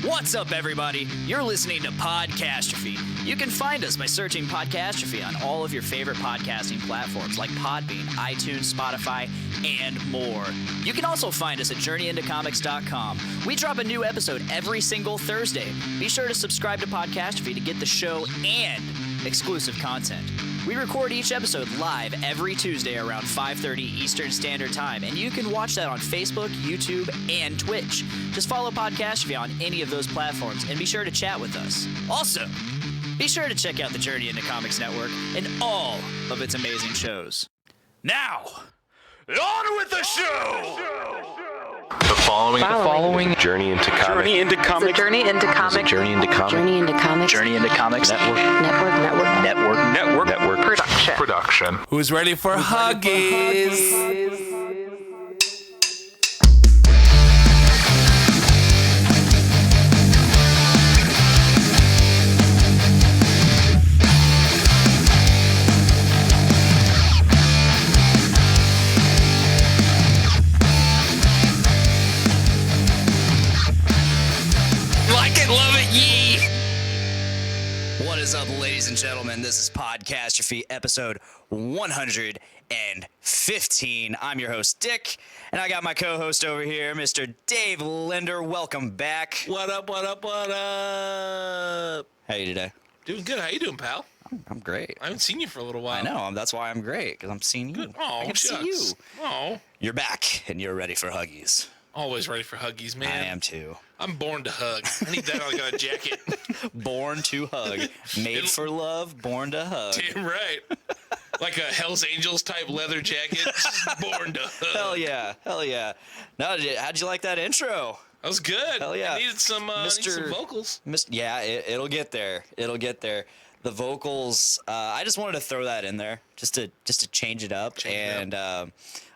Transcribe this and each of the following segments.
What's up, everybody? You're listening to Podcastrophe. You can find us by searching Podcastrophe on all of your favorite podcasting platforms like Podbean, iTunes, Spotify, and more. You can also find us at JourneyIntoComics.com. We drop a new episode every single Thursday. Be sure to subscribe to Podcastrophe to get the show and exclusive content. We record each episode live every Tuesday around 5:30 Eastern Standard Time, and you can watch that on Facebook, YouTube, and Twitch. Just follow Podcastrophe on any of those platforms, and be sure to chat with us. Also, be sure to check out the Journey into Comics Network and all of its amazing shows. Now, on with the show! The following Journey into Comics. Journey into Comics. Journey into Comics. Journey into Comics. Journey into Comics. Journey into Comics Network. Production. Who's ready for Huggies? Like it, love it, yee! What is up, ladies and gentlemen? This is Podcastrophe, episode 115. I'm your host, Dick, and I got my co-host over here, Mr. Dave Linder. Welcome back. What up? How are you today? Doing good. How you doing, pal? I'm great. I haven't seen you for a little while. I know. That's why I'm great, because I'm seeing you. Oh, I can shucks. see you. Oh, You're back, and you're ready for Huggies. always ready for Huggies, man. I am too. I'm born to hug. I need that on a jacket. Born to hug. Made for love, born to hug. Damn right. Like a Hell's Angels type leather jacket. Just born to hug. Hell yeah. Hell yeah. No, how'd you like that intro? That was good. Hell yeah. I needed some vocals. Yeah, it'll get there. It'll get there. The vocals, I just wanted to throw that in there just to change it up.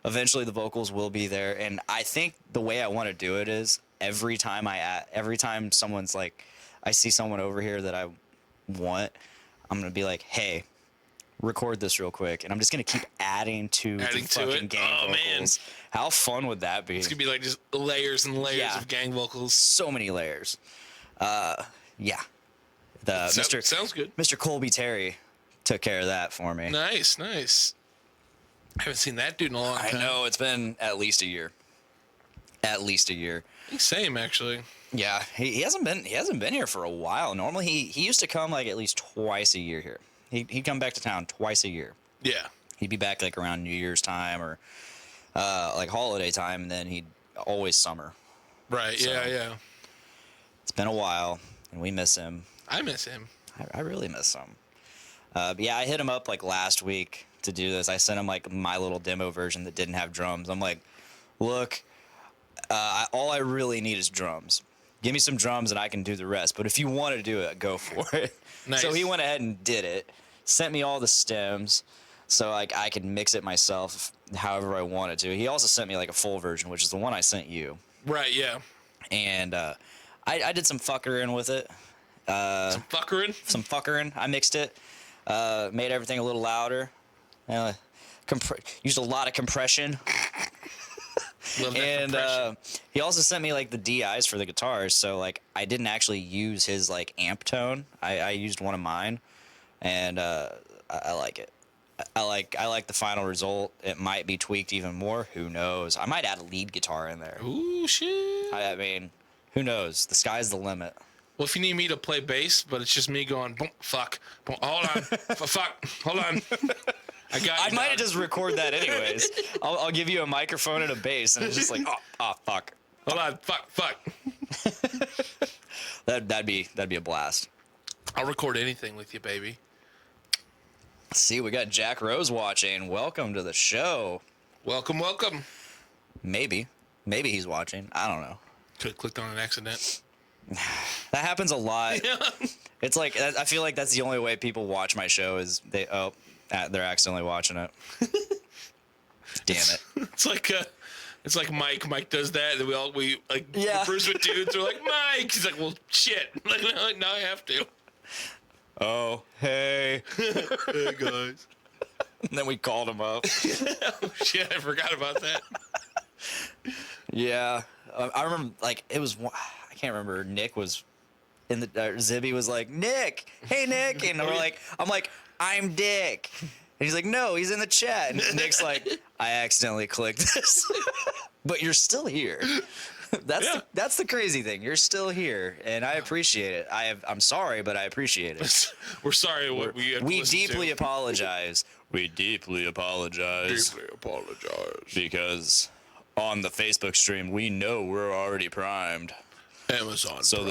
Eventually the vocals will be there. And I think the way I want to do it is every time someone's like, I see someone over here that I want, I'm going to be like, hey, record this real quick. And I'm just going to keep adding to the fucking gang vocals. Man. How fun would that be? It's going to be like just layers and layers of gang vocals. So many layers. Yeah. Sounds good. Mr. Colby Terry took care of that for me. Nice. I haven't seen that dude in a long time. I know, it's been at least a year. Same, actually. Yeah, he hasn't been here for a while. Normally he used to come like at least twice a year here. He'd come back to town twice a year. Yeah. He'd be back like around New Year's time or like holiday time, and then he'd always summer. Right. So, yeah. It's been a while, and we miss him. I miss him. I really miss him. But yeah, I hit him up like last week to do this. I sent him like my little demo version that didn't have drums. I'm like, look, all I really need is drums. Give me some drums and I can do the rest. But if you want to do it, go for it. Nice. So he went ahead and did it. Sent me all the stems so like I could mix it myself however I wanted to. He also sent me like a full version, which is the one I sent you. Right, yeah. And I did some fuckering with it. Some fuckering? I mixed it. Made everything a little louder. Used a lot of compression. Love that And compression. he also sent me like the DIs for the guitars, so like I didn't actually use his like amp tone. I used one of mine, and I like it. I like the final result. It might be tweaked even more. Who knows? I might add a lead guitar in there. Ooh, shit. I mean, who knows? The sky's the limit. Well, if you need me to play bass, but it's just me going, boom, fuck, boom, hold on, fuck, hold on. I might have just record that anyways. I'll give you a microphone and a bass, and it's just like, oh, fuck. Hold on, fuck. That'd be a blast. I'll record anything with you, baby. See, we got Jack Rose watching. Welcome to the show. Welcome. Maybe he's watching. I don't know. Could have clicked on an accident. That happens a lot. Yeah. It's like I feel like that's the only way people watch my show is they're accidentally watching it. Damn it. It's like Mike. Mike does that, and we Bruce with dudes. We're like, Mike. He's like, well, shit. Like, now I have to. Oh, hey. Hey guys. And then we called him up. Oh shit! I forgot about that. Yeah, I remember. Like it was. I can't remember. Nick was in the Zibby was like, Nick, hey Nick, and I'm like, I'm Dick, and he's like, no, he's in the chat, and Nick's like, I accidentally clicked this, but you're still here. That's the crazy thing. You're still here, and I appreciate it. I'm sorry, but I appreciate it. We're sorry what we had to We listen deeply to. apologize. We deeply apologize. Deeply apologize. Because on the Facebook stream, we know we're already primed. Amazon. So Prime.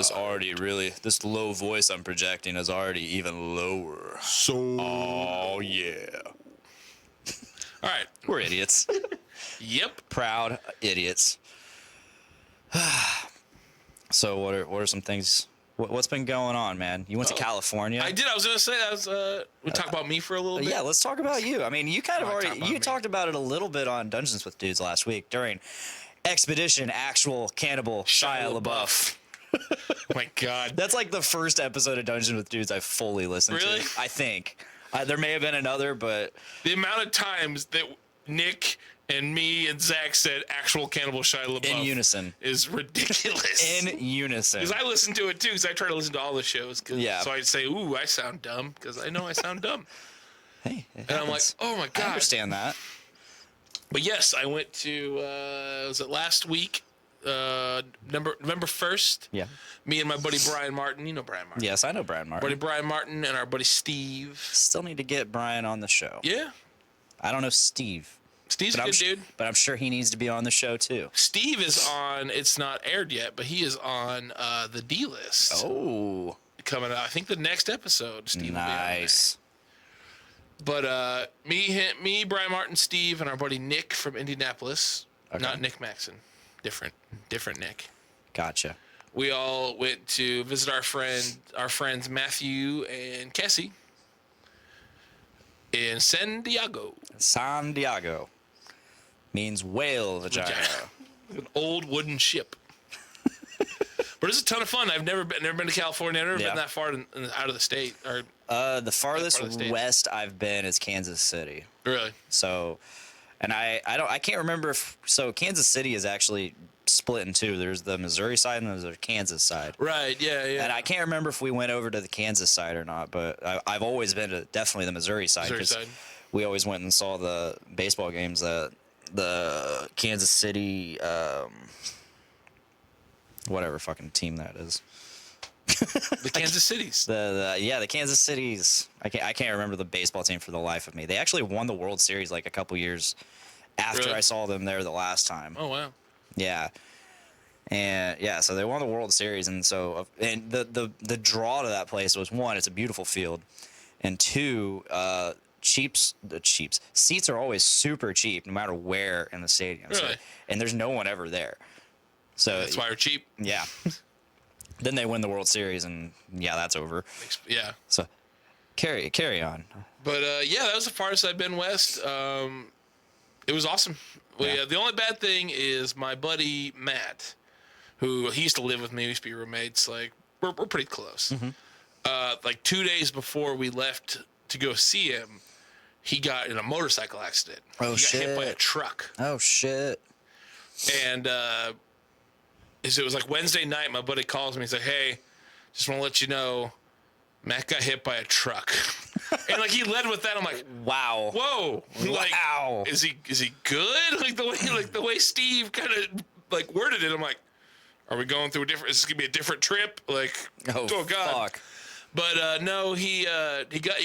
this low voice I'm projecting is already even lower. So. Oh, yeah. All right. We're idiots. Yep. Proud idiots. So what are some things? What's been going on, man? You went to California. I did. I was gonna say that was. We talk about me for a little bit. Yeah, let's talk about you. I mean, you kind of already you talked about it a little bit on Dungeons with Dudes last week during Expedition Actual Cannibal Shia LaBeouf. Oh my God. That's like the first episode of Dungeons with Dudes I fully listened Really? to. I think there may have been another, but The amount of times that Nick and me and Zach said actual Cannibal Shia LaBeouf in unison. is ridiculous. In unison. Because I listen to it too, because I try to listen to all the shows. Yeah. So I'd say, ooh, I sound dumb, because I know I sound dumb. Hey, And I'm like, oh my God. I understand that. But yes, I went to, was it last week? November 1st? Yeah. Me and my buddy Brian Martin. You know Brian Martin. Yes, I know Brian Martin. Buddy Brian Martin and our buddy Steve. Still need to get Brian on the show. Yeah. I don't know Steve. Steve's a But good dude. But I'm sure he needs to be on the show too. Steve is on, it's not aired yet, but he is on the D list. Oh, Coming out. I think the next episode, Steve will be on there. nice. But me, Brian Martin, Steve, and our buddy Nick from Indianapolis. Okay. Not Nick Maxon. Different Nick. Gotcha. We all went to visit our friends Matthew and Cassie in San Diego. San Diego means whale vagina. An old wooden ship. But it's a ton of fun. I've never been to California. I've never Yeah. been that far out of the state. Or The farthest part of the States. west I've been is Kansas City. really. So, and I can't remember if Kansas City is actually split in two. There's the Missouri side and there's the Kansas side. Right. Yeah. Yeah. And I can't remember if we went over to the Kansas side or not, but I've always been to definitely the Missouri side. Missouri 'Cause side. we always went and saw the baseball games that the Kansas City, whatever fucking team that is. The Kansas Cities. The Kansas City's. I can't remember the baseball team for the life of me. They actually won the World Series like a couple years after Really? I saw them there the last time. Oh wow. Yeah. And yeah, so they won the World Series, and the draw to that place was, one, it's a beautiful field, and two, seats are always super cheap no matter where in the stadium. So, Really? and there's no one ever there. So That's why we're cheap. yeah. Then they win the World Series, and yeah, that's over. Yeah. So carry on. But yeah, that was the farthest I've been west. It was awesome. Yeah. The only bad thing is my buddy Matt, who he used to live with me. We used to be roommates. Like we're pretty close. Mm-hmm. Like 2 days before we left to go see him, he got in a motorcycle accident. Oh, he got hit by a shit. truck. Oh shit. And it was like Wednesday night. My buddy calls me. He's like, "Hey, just want to let you know, Matt got hit by a truck." And like he led with that. I'm like, Wow. "Whoa, like, Wow. is he good?" Like the way Steve kind of like worded it. I'm like, "Are we going through a different? Is this gonna be a different trip?" Like, Oh, God. fuck. But no, he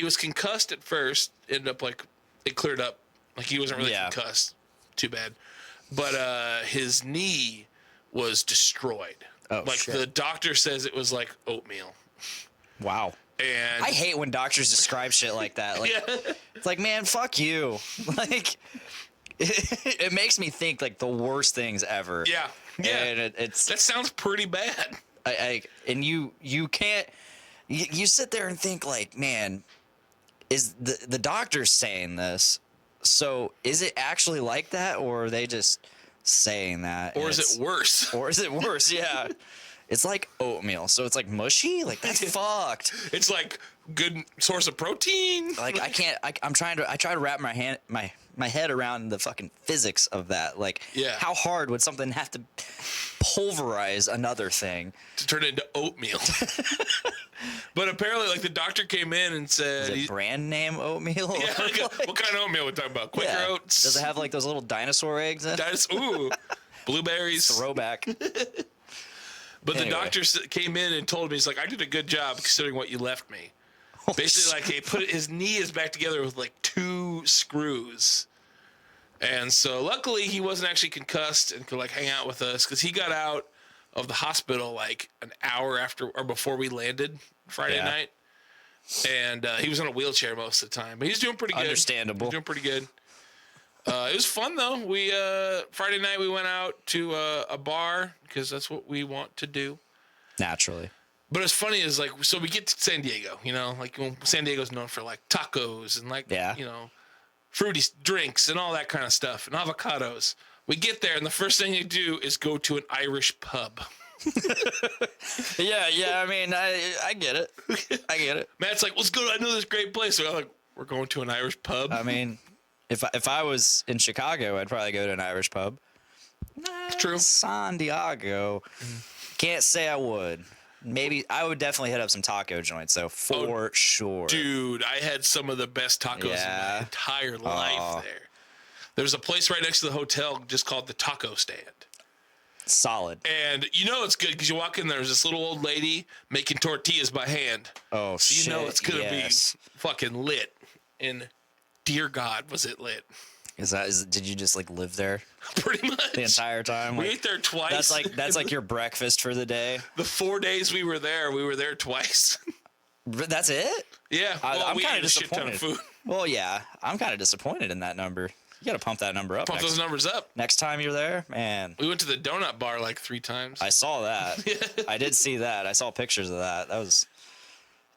was concussed at first. Ended up like it cleared up. Like he wasn't really Yeah. concussed. Too bad. But his knee was destroyed. Oh, like shit. the doctor says it was like oatmeal. Wow. And I hate when doctors describe shit like that. Like, yeah. it's like, man, fuck you. Like, it makes me think like the worst things ever. Yeah. Yeah. And it's That sounds pretty bad. and you can't. You sit there and think like, man, is the doctor saying this? So is it actually like that, or are they just saying that? Or and is it's- it worse? Or is it worse? Yeah. It's like oatmeal, so it's like mushy. Like that's fucked. It's like good source of protein. Like I try to wrap my head around the fucking physics of that. Like, Yeah. how hard would something have to pulverize another thing to turn it into oatmeal. But apparently, like, the doctor came in and said, Is it brand name oatmeal? yeah, like, what kind of oatmeal are we talking about? Quaker Yeah. Oats? Does it have like those little dinosaur eggs in it? Ooh, blueberries. Throwback. But the Anyway. doctor came in and told me, he's like, I did a good job considering what you left me. Basically, like, his knee is back together with like 2 screws. And so luckily he wasn't actually concussed and could like hang out with us, because he got out of the hospital like an hour after or before we landed Friday night. And he was in a wheelchair most of the time, but he's doing pretty good. Understandable. He's doing pretty good. It was fun though. We Friday night we went out to a bar because that's what we want to do. Naturally. But it's funny is like, so we get to San Diego, you know, like San Diego's known for like tacos and like, you know, fruity drinks and all that kind of stuff and avocados. We get there and the first thing they do is go to an Irish pub. Yeah. I mean, I get it. I get it. Matt's like, let's go. I know this great place. So we're going to an Irish pub. I mean, if I was in Chicago, I'd probably go to an Irish pub. True. San Diego. Can't say I would. Maybe I would definitely hit up some taco joints, though, for sure. Dude, I had some of the best tacos in my entire life there. There's a place right next to the hotel just called the Taco Stand. Solid. And you know it's good because you walk in there's this little old lady making tortillas by hand. Oh, so you shit. know it's gonna be fucking lit. And dear God, was it lit? Did you just like live there Pretty much the entire time? We Like, ate there twice. That's like your breakfast for the day. The 4 days we were there twice. That's it? Yeah. Well, I'm we kind ate of a shit ton of disappointed. food. Well, yeah, I'm kind of disappointed in that number. You got to pump that number up. Pump those numbers up. Next time you're there, man. We went to the donut bar like 3 times. I saw that. I did see that. I saw pictures of that. That was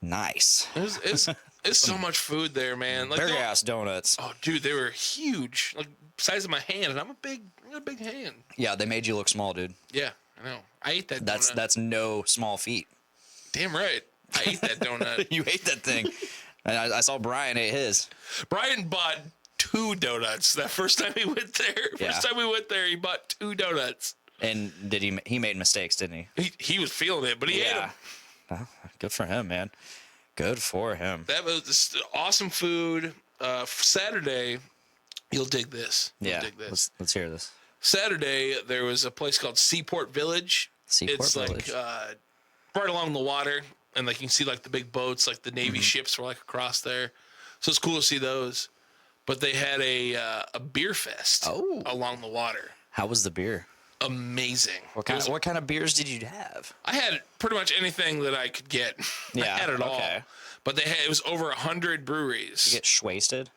nice. It's so much food there, man. Like, Big ass donuts. oh, dude, they were huge, like size of my hand, and I got a big hand. Yeah, they made you look small, dude. Yeah, I know. I ate that. That's donut. that's no small feat. Damn right. I ate that donut. You ate that thing. And I saw Brian ate his. Brian bought 2 donuts that first time he went there. First time we went there, he bought 2 donuts. And he made mistakes, didn't he? He was feeling it, but he ate them. Oh, good for him, man. Good for him. That was just awesome food. Saturday, you'll dig this. Yeah. Dig this. Let's hear this. Saturday, there was a place called Seaport Village. Seaport Village. It's like right along the water, and like you can see like the big boats, like the Navy ships were like across there. So it's cool to see those. But they had a beer fest along the water. How was the beer? Amazing. What kind of beers did you have? I had pretty much anything that I could get. Yeah, I had it all. okay. But it was over 100 breweries. You get wasted?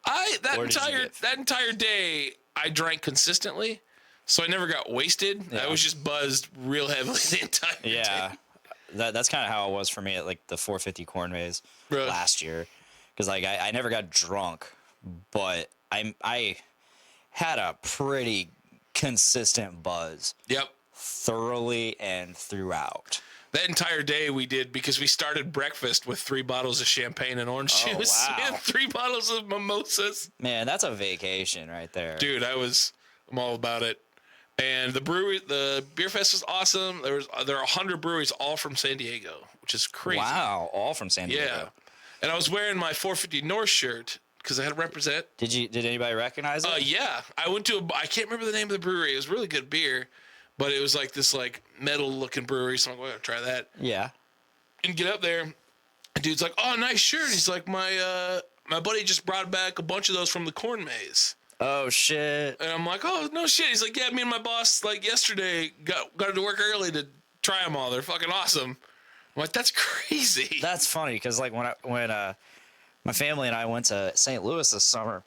That entire day I drank consistently, so I never got wasted. Yeah. I was just buzzed real heavily the entire day. That's kind of how it was for me at like the 450 Corn Maze Really? last year, because like I never got drunk, but I had a pretty consistent buzz. Yep. Thoroughly and throughout. That entire day we did, because we started breakfast with 3 bottles of champagne and orange juice. Wow. And 3 bottles of mimosas. Man, that's a vacation right there. Dude, I'm all about it. And the beer fest was awesome. There are 100 breweries, all from San Diego, which is crazy. Wow, all from San Diego. Yeah. And I was wearing my 450 North shirt because I had to represent. Did anybody recognize it? Yeah. I went to I can't remember the name of the brewery. It was really good beer, but it was like this like metal looking brewery. So I'm going to try that. Yeah. And get up there. And dude's like, "Oh, nice shirt." He's like, my buddy just brought back a bunch of those from the Corn Maze. Oh shit. And I'm like, "Oh, no shit." He's like, "Yeah, me and my boss like yesterday got to work early to try them all. They're fucking awesome." I'm like, "That's crazy." That's funny because like when my family and I went to St. Louis this summer,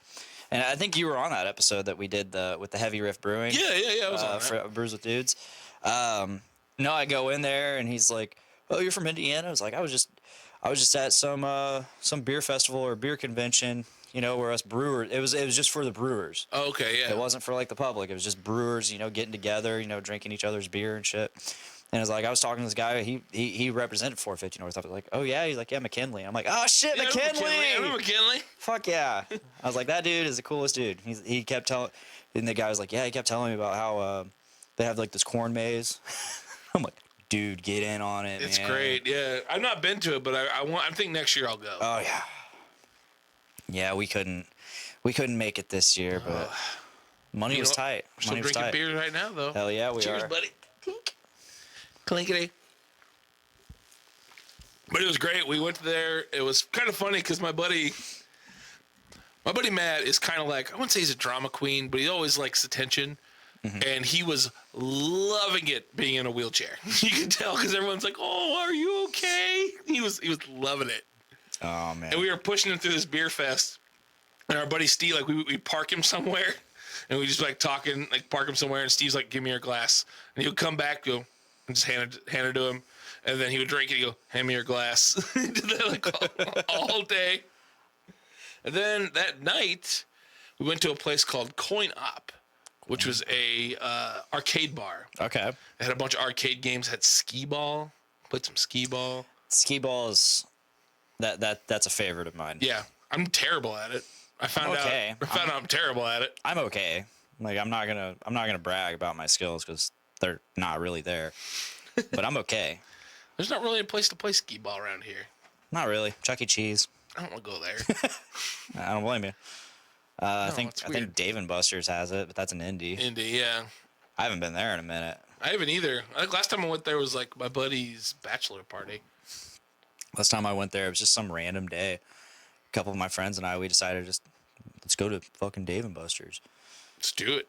and I think you were on that episode that we did with the Heavy Riff Brewing. Yeah. I was on that. For Brews with Dudes. No, I go in there and he's like, "Oh, you're from Indiana?" I was like, I was just at some beer festival or beer convention, where us brewers. It was just for the brewers. Oh, okay, yeah. It wasn't for like the public. It was just brewers, getting together, drinking each other's beer and shit. And it's like, I was talking to this guy. He represented 450 North. I was like, oh yeah. He's like, yeah, McKinley. I'm like, oh shit, Yeah, McKinley. I know McKinley. Fuck yeah. I was like, that dude is the coolest dude. He kept telling, and the guy was like, yeah, he kept telling me about how they have like this corn maze. I'm like, dude, get in on it. It's man. great. Yeah, I've not been to it, but I think next year I'll go. Oh yeah. Yeah, we couldn't make it this year, but money was tight. We're still Money was drinking tight. beer right now, though. Hell yeah, we Cheers, are. buddy. Clink. Clinkety. But it was great. We went there. It was kind of funny because my buddy Matt is kind of like, I wouldn't say he's a drama queen, but he always likes attention. Mm-hmm. And he was loving it being in a wheelchair. You can tell because everyone's like, "Oh, are you okay?" He was loving it. Oh man. And we were pushing him through this beer fest. And our buddy Steve, like, we park him somewhere, and we just like talking, like park him somewhere. And Steve's like, "Give me your glass," and he would come back, go, and just hand it to him, and then he would drink it. He'd go, "Hand me your glass." He did that like all day. And then that night, we went to a place called Coin Op, which was a arcade bar. Okay. It had a bunch of arcade games. Had skee ball. Played some skee ball. Skee ball is that's a favorite of mine. Yeah, I'm terrible at it. I found out I'm terrible at it. I'm okay. Like I'm not gonna brag about my skills because they're not really there. But I'm okay. There's not really a place to play skee ball around here. Not really. Chuck E. Cheese. I don't want to go there. I don't blame you. I it's think weird. Dave and Buster's has it, but that's an indie. Indie, yeah. I haven't been there in a minute. I haven't either. I think last time I went there was like my buddy's bachelor party. Last time I went there, it was just some random day. A couple of my friends and we decided let's go to fucking Dave and Buster's. Let's do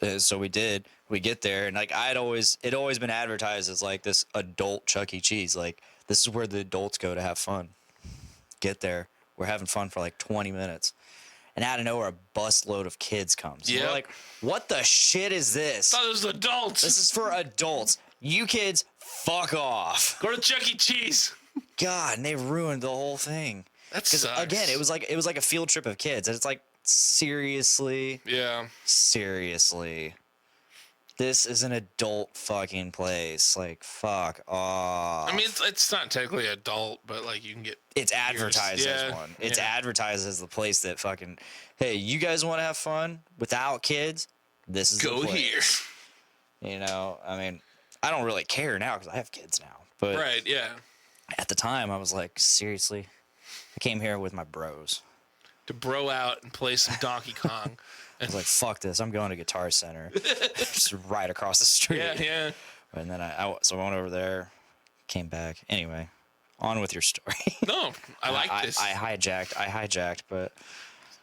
it. So we did. We get there, and like it always been advertised as like this adult Chuck E. Cheese. Like this is where the adults go to have fun. Get there, we're having fun for like 20 minutes, and out of nowhere, a busload of kids comes. Yeah. We're like, what the shit is this? I thought it was adults. This is for adults. You kids, fuck off. Go to Chuck E. Cheese. God, and they ruined the whole thing. That sucks. Again, it was like a field trip of kids, and it's like seriously. Yeah. Seriously. This is an adult fucking place. Like, fuck off. I mean, it's not technically adult, but like you can get. It's advertised as one. It's advertised as the place that fucking, hey, you guys want to have fun without kids? This is Go the place. here. You know, I mean, I don't really care now because I have kids now. But Right. Yeah. at the time, I was like, seriously, I came here with my bros. To bro out and play some Donkey Kong. I was like, fuck this. I'm going to Guitar Center. Just right across the street. Yeah. And then so I went over there, came back. Anyway, on with your story. No, I like this. I hijacked, but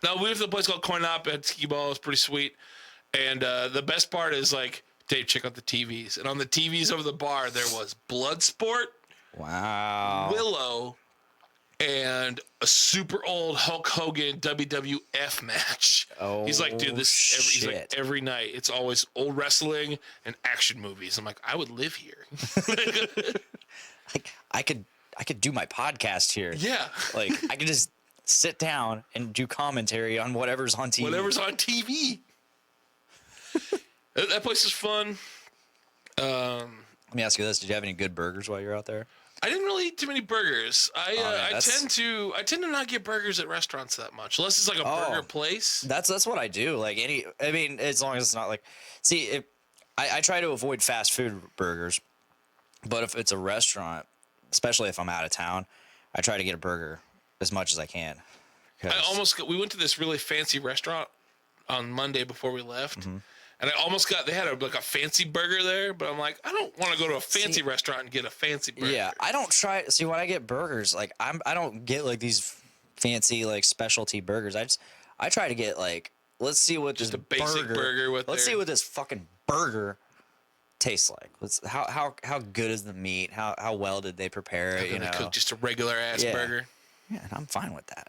No, we went to the place called Coin Op at skee ball. It was pretty sweet. And the best part is like, Dave, check out the TVs. And on the TVs over the bar, there was Bloodsport, wow. Willow, and a super old Hulk Hogan WWF match. Oh, he's like, dude, he's like, shit. every night it's always old wrestling and action movies. I'm like, I would live here. Like I could do my podcast here. Yeah. Like I could just sit down and do commentary on whatever's on TV. Whatever's on TV. That place is fun. Let me ask you this: did you have any good burgers while you were out there? I didn't really eat too many burgers. I tend to not get burgers at restaurants that much, unless it's like a burger place. That's what I do. Like as long as it's not like, see, I try to avoid fast food burgers, but if it's a restaurant, especially if I'm out of town, I try to get a burger as much as I can. We went to this really fancy restaurant on Monday before we left. And I almost they had a fancy burger there, but I'm like, I don't want to go to a fancy restaurant and get a fancy burger. Yeah, I don't see when I get burgers, like I don't get like these fancy like specialty burgers. I try to get like, let's see what Just this a basic burger with let's see what this fucking burger tastes like. How good is the meat? How well did they prepare it? They cook just a regular ass burger. Yeah, and I'm fine with that.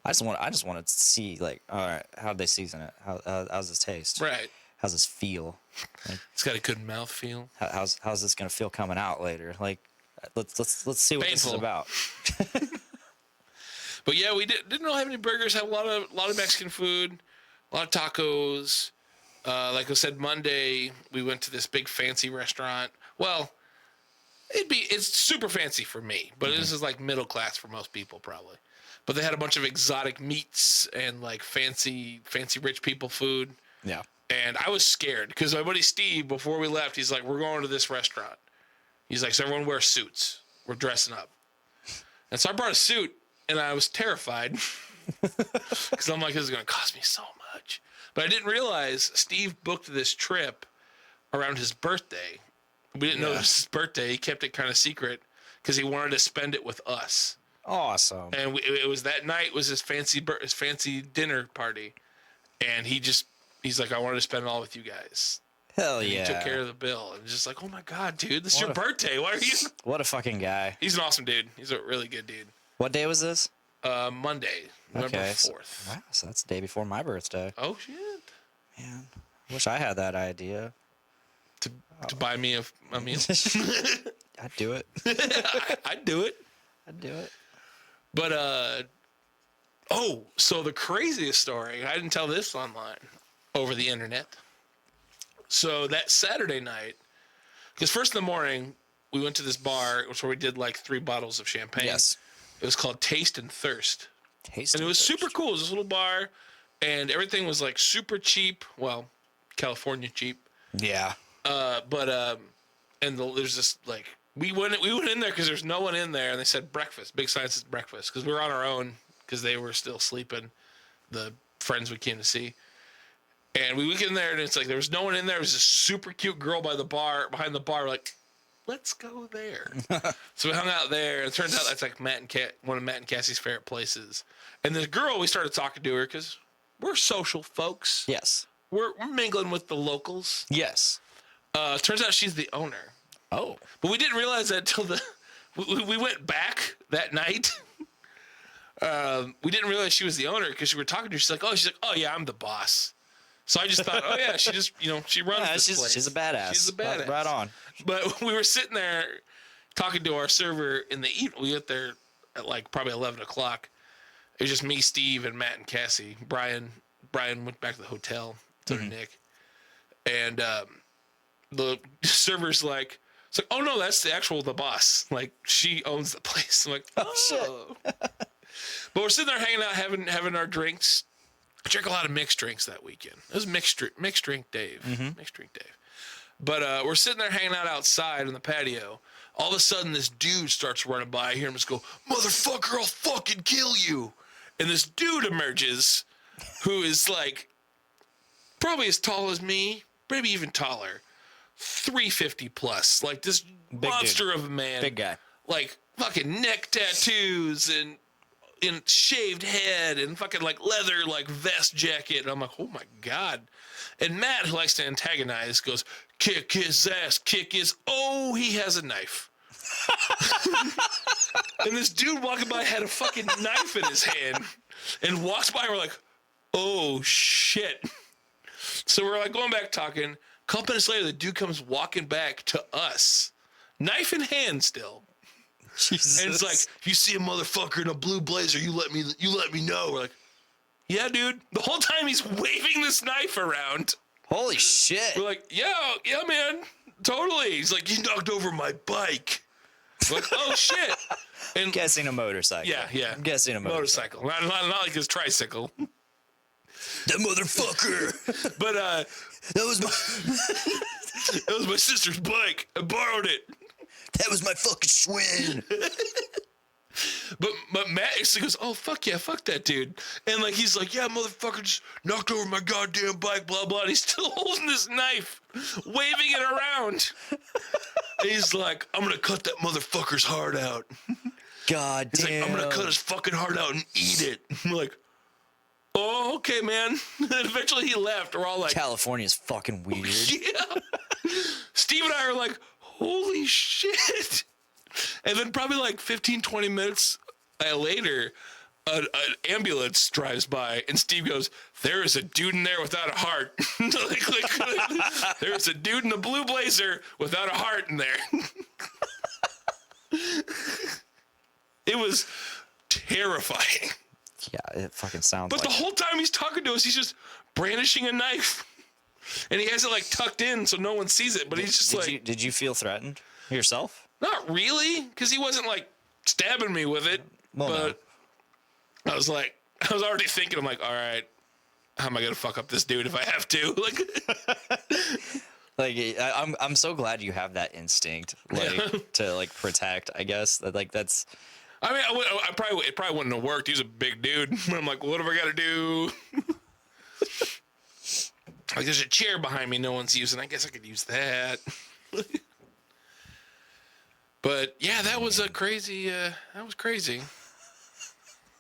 I just want to see like, all right, how did they season it? How's this taste? Right. How's this feel? Like, It's got a good mouthfeel. how's this gonna feel coming out later? Like, let's see what this is Painful. about. But yeah, we didn't really have any burgers. Had a lot of Mexican food, a lot of tacos. Like I said, Monday we went to this big fancy restaurant. Well, it's super fancy for me, but this is like middle class for most people probably. But they had a bunch of exotic meats and like fancy rich people food. Yeah. And I was scared because my buddy Steve, before we left, he's like, we're going to this restaurant. He's like, so everyone wears suits. We're dressing up. And so I brought a suit, and I was terrified because I'm like, this is going to cost me so much. But I didn't realize Steve booked this trip around his birthday. We didn't know it was his birthday. He kept it kind of secret because he wanted to spend it with us. Awesome. And it was that night was his fancy dinner party. And he's like, I wanted to spend it all with you guys. Hell and yeah. He took care of the bill. And just like, oh my God, dude, this is your birthday. Why are you? What a fucking guy. He's an awesome dude. He's a really good dude. What day was this? Monday, November 4th. Wow, so that's the day before my birthday. Oh, shit. Man, wish I had that idea. To buy me a meal? I'd do it. I'd do it. I'd do it. But, so the craziest story, I didn't tell this online, over the internet. So that Saturday night, because first in the morning, we went to this bar, where we did like 3 bottles of champagne. Yes. It was called Taste and Thirst. And it was super cool. It was this little bar, and everything was like super cheap. Well, California cheap. Yeah. There's this like we went in there because there's no one in there, and they said breakfast. Big sign says breakfast because we were on our own because they were still sleeping. The friends we came to see, and we get in there, and it's like there was no one in there. It was this super cute girl behind the bar. We're like, let's go there. So we hung out there, and it turns out that's like one of Matt and Cassie's favorite places. And this girl, we started talking to her because we're social folks. Yes. We're mingling with the locals. Yes. Turns out she's the owner. Oh. But we didn't realize that until we went back that night. We didn't realize she was the owner because we were talking to her. She's like, oh yeah, I'm the boss. So I just thought, oh yeah, she just, she runs this place. She's a badass. She's a badass. Right on. But we were sitting there talking to our server in the evening. We got there at like probably 11 o'clock. It was just me, Steve, and Matt and Cassie. Brian went back to the hotel. So did Nick. And the server's like, it's like, oh no, that's the boss. Like, she owns the place. I'm like, oh shit. But we're sitting there hanging out, having our drinks. I drank a lot of mixed drinks that weekend. It was mixed drink Dave. Mixed drink Dave. But we're sitting there hanging out outside on the patio. All of a sudden, this dude starts running by. I hear him just go, motherfucker, I'll fucking kill you. And this dude emerges who is like probably as tall as me, maybe even taller. 350 plus. Like this Big monster dude. of a man. Big guy. Like fucking neck tattoos and shaved head and fucking like leather like vest jacket. And I'm like, oh my God. And Matt, who likes to antagonize, goes, kick his ass, oh, he has a knife. And this dude walking by had a fucking knife in his hand and walks by and we're like, oh shit. So we're like going back talking. A couple minutes later, the dude comes walking back to us, knife in hand still. Jesus. And it's like, if you see a motherfucker in a blue blazer, you let me know. We're like, yeah, dude. The whole time he's waving this knife around. Holy shit. We're like, yeah, man, totally. He's like, you knocked over my bike. We're like, oh shit. And I'm guessing a motorcycle. yeah. I'm guessing a motorcycle. Not like his tricycle. That motherfucker. But That was my sister's bike. I borrowed it. That was my fucking Schwinn. But Matt actually goes, oh, fuck yeah, fuck that dude. And like, he's like, yeah, motherfucker just knocked over my goddamn bike, blah, blah. And he's still holding this knife, waving it around. And he's like, I'm going to cut that motherfucker's heart out. God He's damn. like, I'm going to cut his fucking heart out and eat it. I'm like, oh, okay, man. And eventually he left. We're all like, California's fucking weird. yeah. Steve and I are like, holy shit. And then probably like 15, 20 minutes later, an ambulance drives by, and Steve goes, there is a dude in there without a heart. There's a dude in a blue blazer without a heart in there. It was terrifying. Yeah, it fucking sounds But like the whole time he's talking to us, he's just brandishing a knife. And he has it like tucked in so no one sees it, but he's just Did you feel threatened yourself? not really, because he wasn't like stabbing me with it. Well, but I was already thinking, I'm like, all right, how am I gonna fuck up this dude if I have to? Like, I'm so glad you have that instinct, like to like protect. I guess that's. I mean, it probably wouldn't have worked. He's a big dude. I'm like, what have I got to do? Like, there's a chair behind me no one's using. I guess I could use that. But yeah, that was a crazy. That was crazy.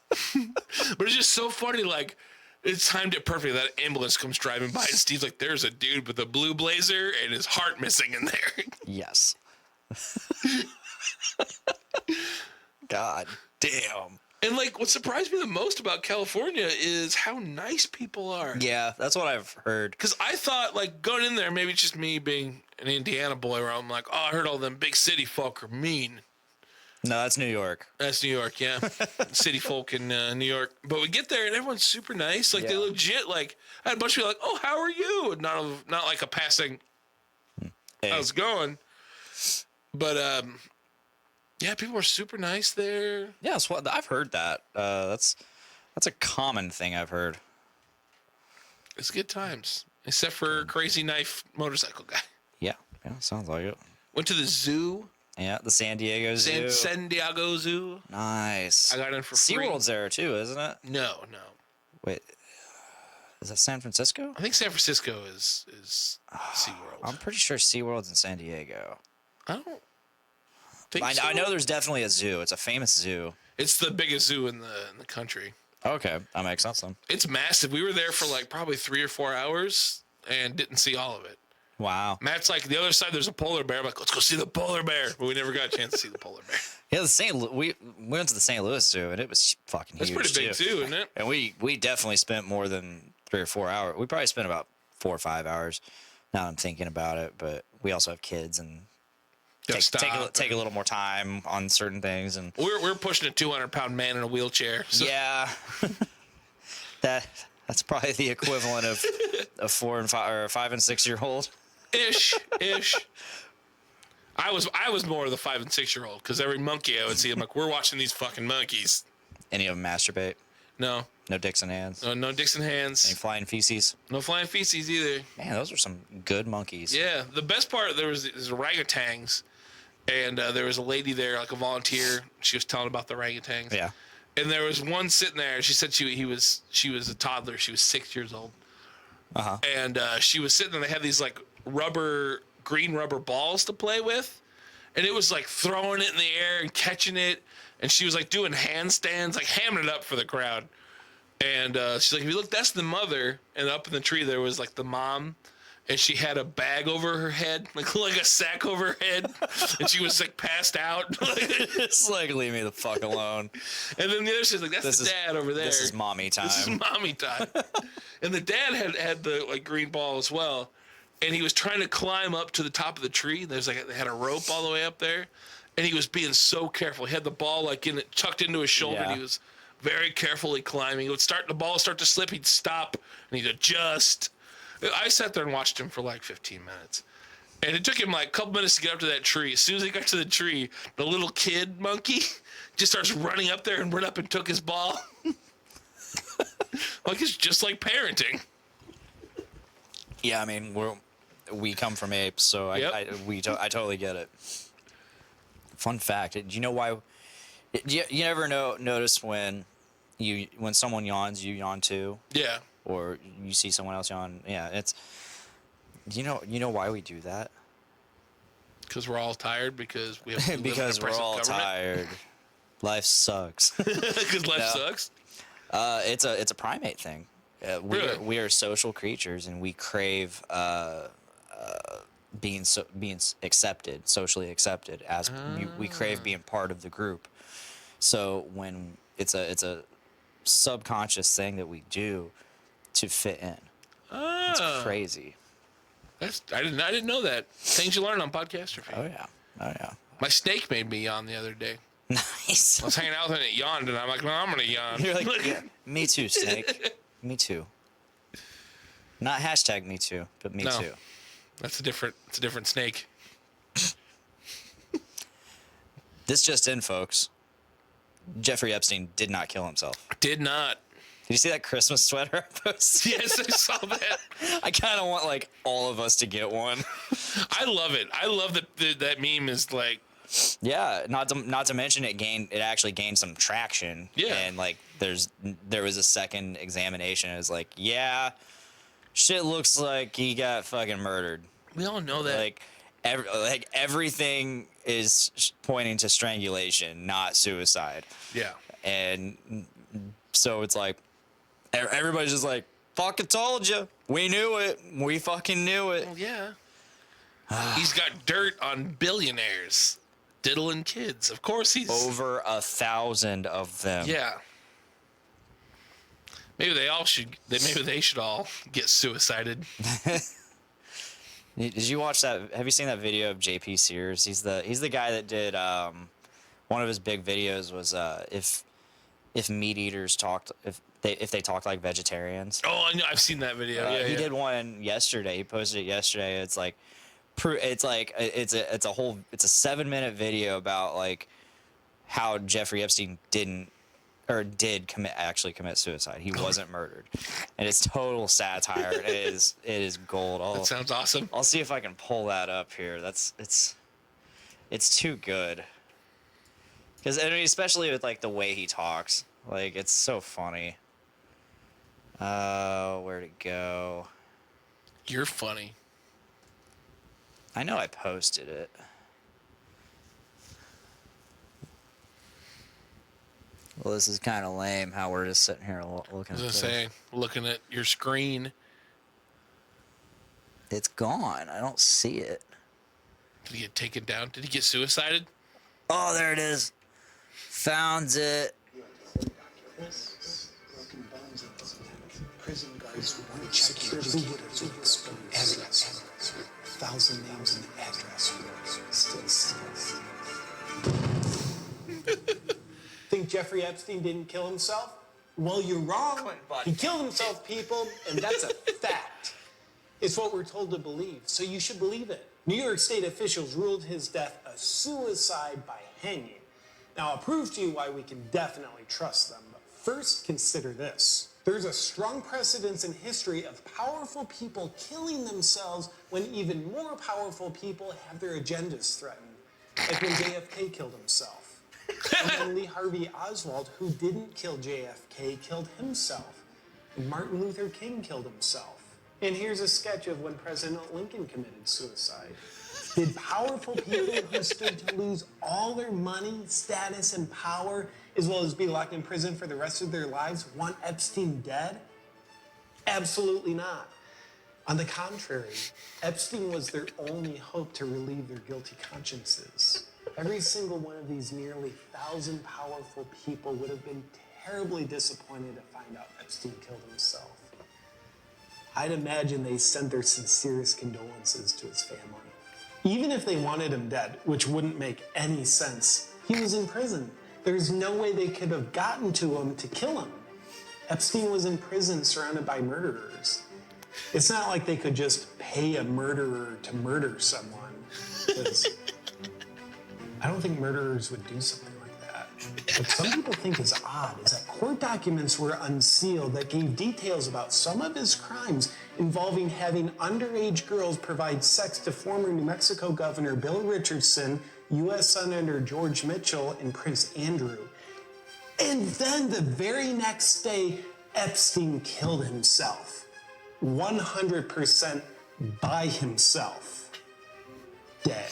But it's just so funny. Like, it's timed it perfectly. That ambulance comes driving by, and Steve's like, "There's a dude with a blue blazer and his heart missing in there." Yes. God damn. And like, what surprised me the most about California is how nice people are. Yeah, that's what I've heard. Because I thought, like, going in there, maybe it's just me being an Indiana boy, where I'm like, oh, I heard all them big city folk are mean. No, that's New York. That's New York, yeah. City folk in New York. But we get there, and everyone's super nice. Like, they Yeah. legit, like, I had a bunch of people like, oh, how are you? And not like a passing, Hey. how's it going? But, yeah, people are super nice there. Yeah, that's what I've heard. That's a common thing I've heard. It's good times. Except for crazy knife motorcycle guy. Yeah, sounds like it. Went to the zoo. Yeah, the San Diego Zoo. San Diego Zoo. Nice. I got in for free. SeaWorld's there too, isn't it? No. Wait, is that San Francisco? I think San Francisco is SeaWorld. I'm pretty sure SeaWorld's in San Diego. I don't think so. I know there's definitely a zoo. It's a famous zoo. It's the biggest zoo in the country. Okay, that makes sense then. It's massive. We were there for like probably 3 or 4 hours and didn't see all of it. Wow. Matt's like, the other side, there's a polar bear. I'm like, let's go see the polar bear. But we never got a chance to see the polar bear. Yeah, we went to the St. Louis Zoo and it was fucking That's huge. pretty big too, isn't it? And we definitely spent more than 3 or 4 hours. We probably spent about 4 or 5 hours. Now that I'm thinking about it, but we also have kids and take a little more time on certain things. And We're pushing a 200-pound man in a wheelchair. So. yeah, that's probably the equivalent of a 4 and 5 or 5 and 6 year old. Ish. I was more of the 5 and 6 year old because every monkey I would see, I'm like, we're watching these fucking monkeys. Any of them masturbate? No dicks in hands. no dicks in hands. Any flying feces? No flying feces either. Man, those are some good monkeys. Yeah, the best part, there was these orangutans, and there was a lady there, like a volunteer. She was telling about the orangutans. Yeah. And there was one sitting there. She said she was a toddler. She was 6 years old. Uh-huh. And she was sitting there. They had these like green rubber balls to play with, and it was like throwing it in the air and catching it. And she was like doing handstands, like hamming it up for the crowd. And she's like, if you look, that's the mother. And up in the tree there was like the mom, and she had a bag over her head, like a sack over her head, and she was like passed out. It's like, leave me the fuck alone. And then the other she's like, that's the dad over there. This is mommy time. This is mommy time. And the dad had the like green ball as well, and he was trying to climb up to the top of the tree. There's like they had a rope all the way up there, and he was being so careful. He had the ball like tucked into his shoulder. Yeah. And he was very carefully climbing. It would the ball would start to slip. He'd stop and he'd adjust. I sat there and watched him for like 15 minutes. And it took him like a couple minutes to get up to that tree. As soon as he got to the tree, the little kid monkey just starts running up there and ran up and took his ball. Like, it's just like parenting. Yeah, I mean, we come from apes, so Yep. I totally get it. Fun fact: do you know why? You never notice when someone yawns, you yawn too, Yeah. or you see someone else yawn. Yeah, it's you know why we do that? Because we're all tired because we have to live Because in a we're all oppressive government. tired. Life sucks. Because life No. sucks. It's a primate thing. Really? We are social creatures, and we crave being accepted, socially accepted. As we crave being part of the group. So when it's a subconscious thing that we do to fit in. It's crazy. I didn't know that. Things you learn on Podcastrophe. Oh yeah. My snake made me yawn the other day. Nice. I was hanging out with it and it yawned, and I'm like, no, I'm gonna yawn. You're like, yeah, me too, Snake. Me too. Not hashtag me too, but me No. too. It's a different snake. This just in, folks. Jeffrey Epstein did not kill himself. Did not. Did you see that Christmas sweater I posted? Yes, I saw that. I kind of want like all of us to get one. I love it. I love that meme is like, Yeah, not to mention it actually gained some traction. Yeah. And like there was a second examination. It was like, yeah, shit looks like he got fucking murdered. we all know that. Like everything is pointing to strangulation, not suicide. Yeah. And so it's like everybody's just like, fucking told you. We knew it. We fucking knew it. Well, yeah. He's got dirt on billionaires diddling kids. Of course he's Over 1,000 of them. Yeah. Maybe they should all get suicided. Did you watch that? Have you seen that video of JP Sears? He's the guy that did one of his big videos was if meat eaters talked if they talked like vegetarians. Oh, I know. I've seen that video. He did one yesterday. He posted it yesterday. It's like it's a 7-minute video about like how Jeffrey Epstein did commit suicide. He wasn't murdered, and it's total satire. It is gold. That sounds awesome. I'll see if I can pull that up here. It's too good. Because I mean, especially with like the way he talks, like it's so funny. Where'd it go? You're funny. I know I posted it. Well, this is kind of lame how we're just sitting here looking I at was this. gonna say, looking at your screen. It's gone. I don't see it. Did he get taken down? Did he get suicided? Oh, there it is. Found it. Prison guards want to check your address. 1,000 names in the address. Still. Think Jeffrey Epstein didn't kill himself? Well, you're wrong. He killed himself, people, and that's a fact. It's what we're told to believe, so you should believe it. New York State officials ruled his death a suicide by hanging. Now, I'll prove to you why we can definitely trust them, but first consider this. There's a strong precedence in history of powerful people killing themselves when even more powerful people have their agendas threatened, like when JFK killed himself. And then Lee Harvey Oswald, who didn't kill JFK, killed himself. And Martin Luther King killed himself. And here's a sketch of when President Lincoln committed suicide. Did powerful people who stood to lose all their money, status, and power, as well as be locked in prison for the rest of their lives, want Epstein dead? Absolutely not. On the contrary, Epstein was their only hope to relieve their guilty consciences. Every single one of these nearly 1,000 powerful people would have been terribly disappointed to find out Epstein killed himself. I'd imagine they sent their sincerest condolences to his family. Even if they wanted him dead, which wouldn't make any sense, he was in prison. There's no way they could have gotten to him to kill him. Epstein was in prison surrounded by murderers. It's not like they could just pay a murderer to murder someone. 'Cause I don't think murderers would do something like that. What some people think is odd is that court documents were unsealed that gave details about some of his crimes involving having underage girls provide sex to former New Mexico Governor Bill Richardson, U.S. Senator George Mitchell, and Prince Andrew. And then the very next day, Epstein killed himself. 100% by himself. Dead.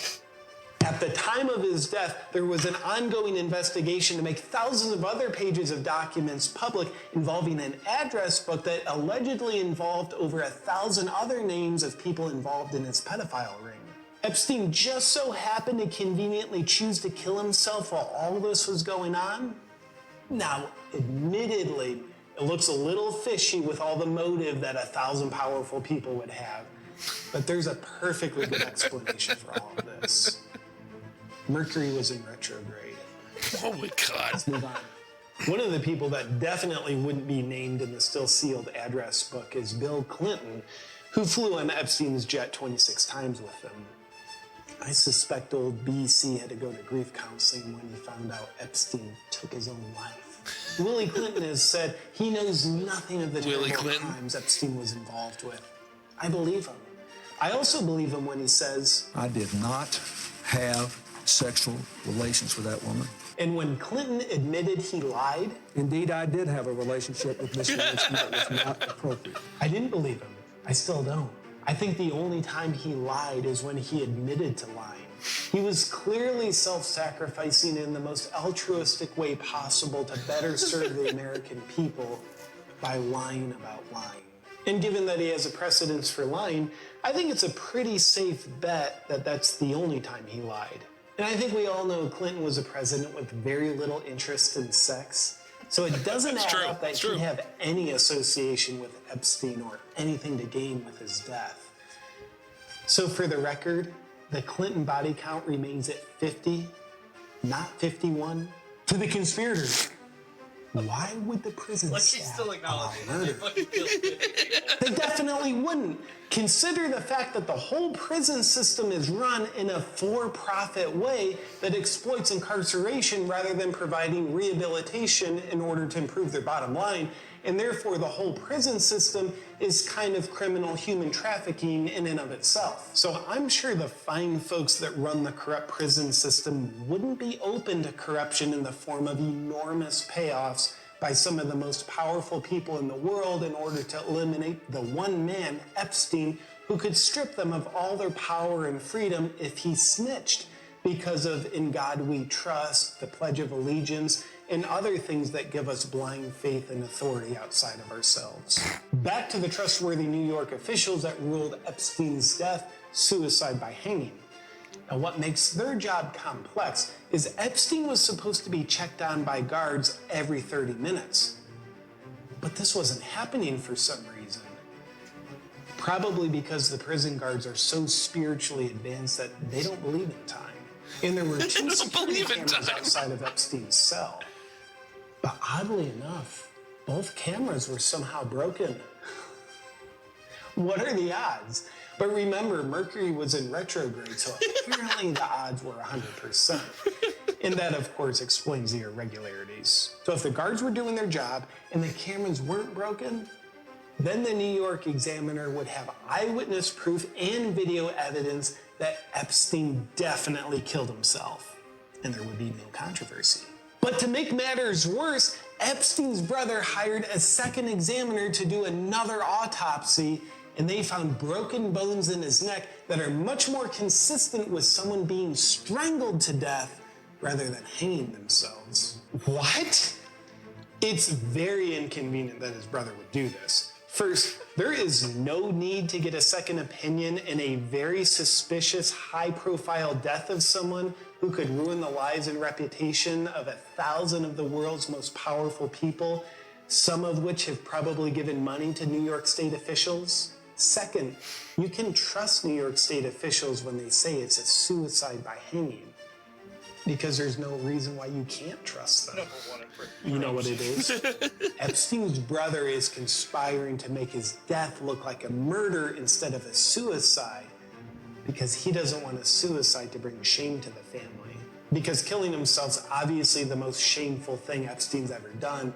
At the time of his death, there was an ongoing investigation to make thousands of other pages of documents public involving an address book that allegedly involved over 1,000 other names of people involved in his pedophile ring. Epstein just so happened to conveniently choose to kill himself while all this was going on? Now, admittedly, it looks a little fishy with all the motive that 1,000 powerful people would have, but there's a perfectly good explanation for all of this. Mercury was in retrograde. Oh my God. Let's move on. One of the people that definitely wouldn't be named in the still sealed address book is Bill Clinton, who flew on Epstein's jet 26 times with him. I suspect old BC had to go to grief counseling when he found out Epstein took his own life. Willie Clinton has said he knows nothing of the terrible crimes Epstein was involved with. I believe him. I also believe him when he says, I did not have sexual relations with that woman. And when Clinton admitted he lied, Indeed, I did have a relationship with Miss Lewinsky that was not appropriate. I didn't believe him. I still don't. I think the only time he lied is when he admitted to lying. He was clearly self-sacrificing in the most altruistic way possible to better serve the American people by lying about lying. And given that he has a precedence for lying, I think it's a pretty safe bet that that's the only time he lied. And I think we all know Clinton was a president with very little interest in sex. So it doesn't add up that he'd have any association with Epstein or anything to gain with his death. So for the record, the Clinton body count remains at 50, not 51. To the conspirators, why would the prison staff allow murder? They definitely wouldn't. Consider the fact that the whole prison system is run in a for-profit way that exploits incarceration rather than providing rehabilitation in order to improve their bottom line. And therefore, the whole prison system is kind of criminal human trafficking in and of itself. So I'm sure the fine folks that run the corrupt prison system wouldn't be open to corruption in the form of enormous payoffs by some of the most powerful people in the world in order to eliminate the one man, Epstein, who could strip them of all their power and freedom if he snitched because of In God We Trust, the Pledge of Allegiance, and other things that give us blind faith and authority outside of ourselves. Back to the trustworthy New York officials that ruled Epstein's death suicide by hanging. Now, what makes their job complex is Epstein was supposed to be checked on by guards every 30 minutes. But this wasn't happening for some reason. Probably because the prison guards are so spiritually advanced that they don't believe in time. And there were two security cameras outside of Epstein's cell. But oddly enough, both cameras were somehow broken. What are the odds? But remember, Mercury was in retrograde, so apparently the odds were 100%. And that, of course, explains the irregularities. So if the guards were doing their job and the cameras weren't broken, then the New York Examiner would have eyewitness proof and video evidence that Epstein definitely killed himself, and there would be no controversy. But to make matters worse, Epstein's brother hired a second examiner to do another autopsy, and they found broken bones in his neck that are much more consistent with someone being strangled to death rather than hanging themselves. What? It's very inconvenient that his brother would do this. First, there is no need to get a second opinion in a very suspicious, high-profile death of someone who could ruin the lives and reputation of 1,000 of the world's most powerful people, some of which have probably given money to New York State officials. Second, you can trust New York State officials when they say it's a suicide by hanging, because there's no reason why you can't trust them. You know what it is? Epstein's brother is conspiring to make his death look like a murder instead of a suicide because he doesn't want a suicide to bring shame to the family. Because killing himself's obviously the most shameful thing Epstein's ever done,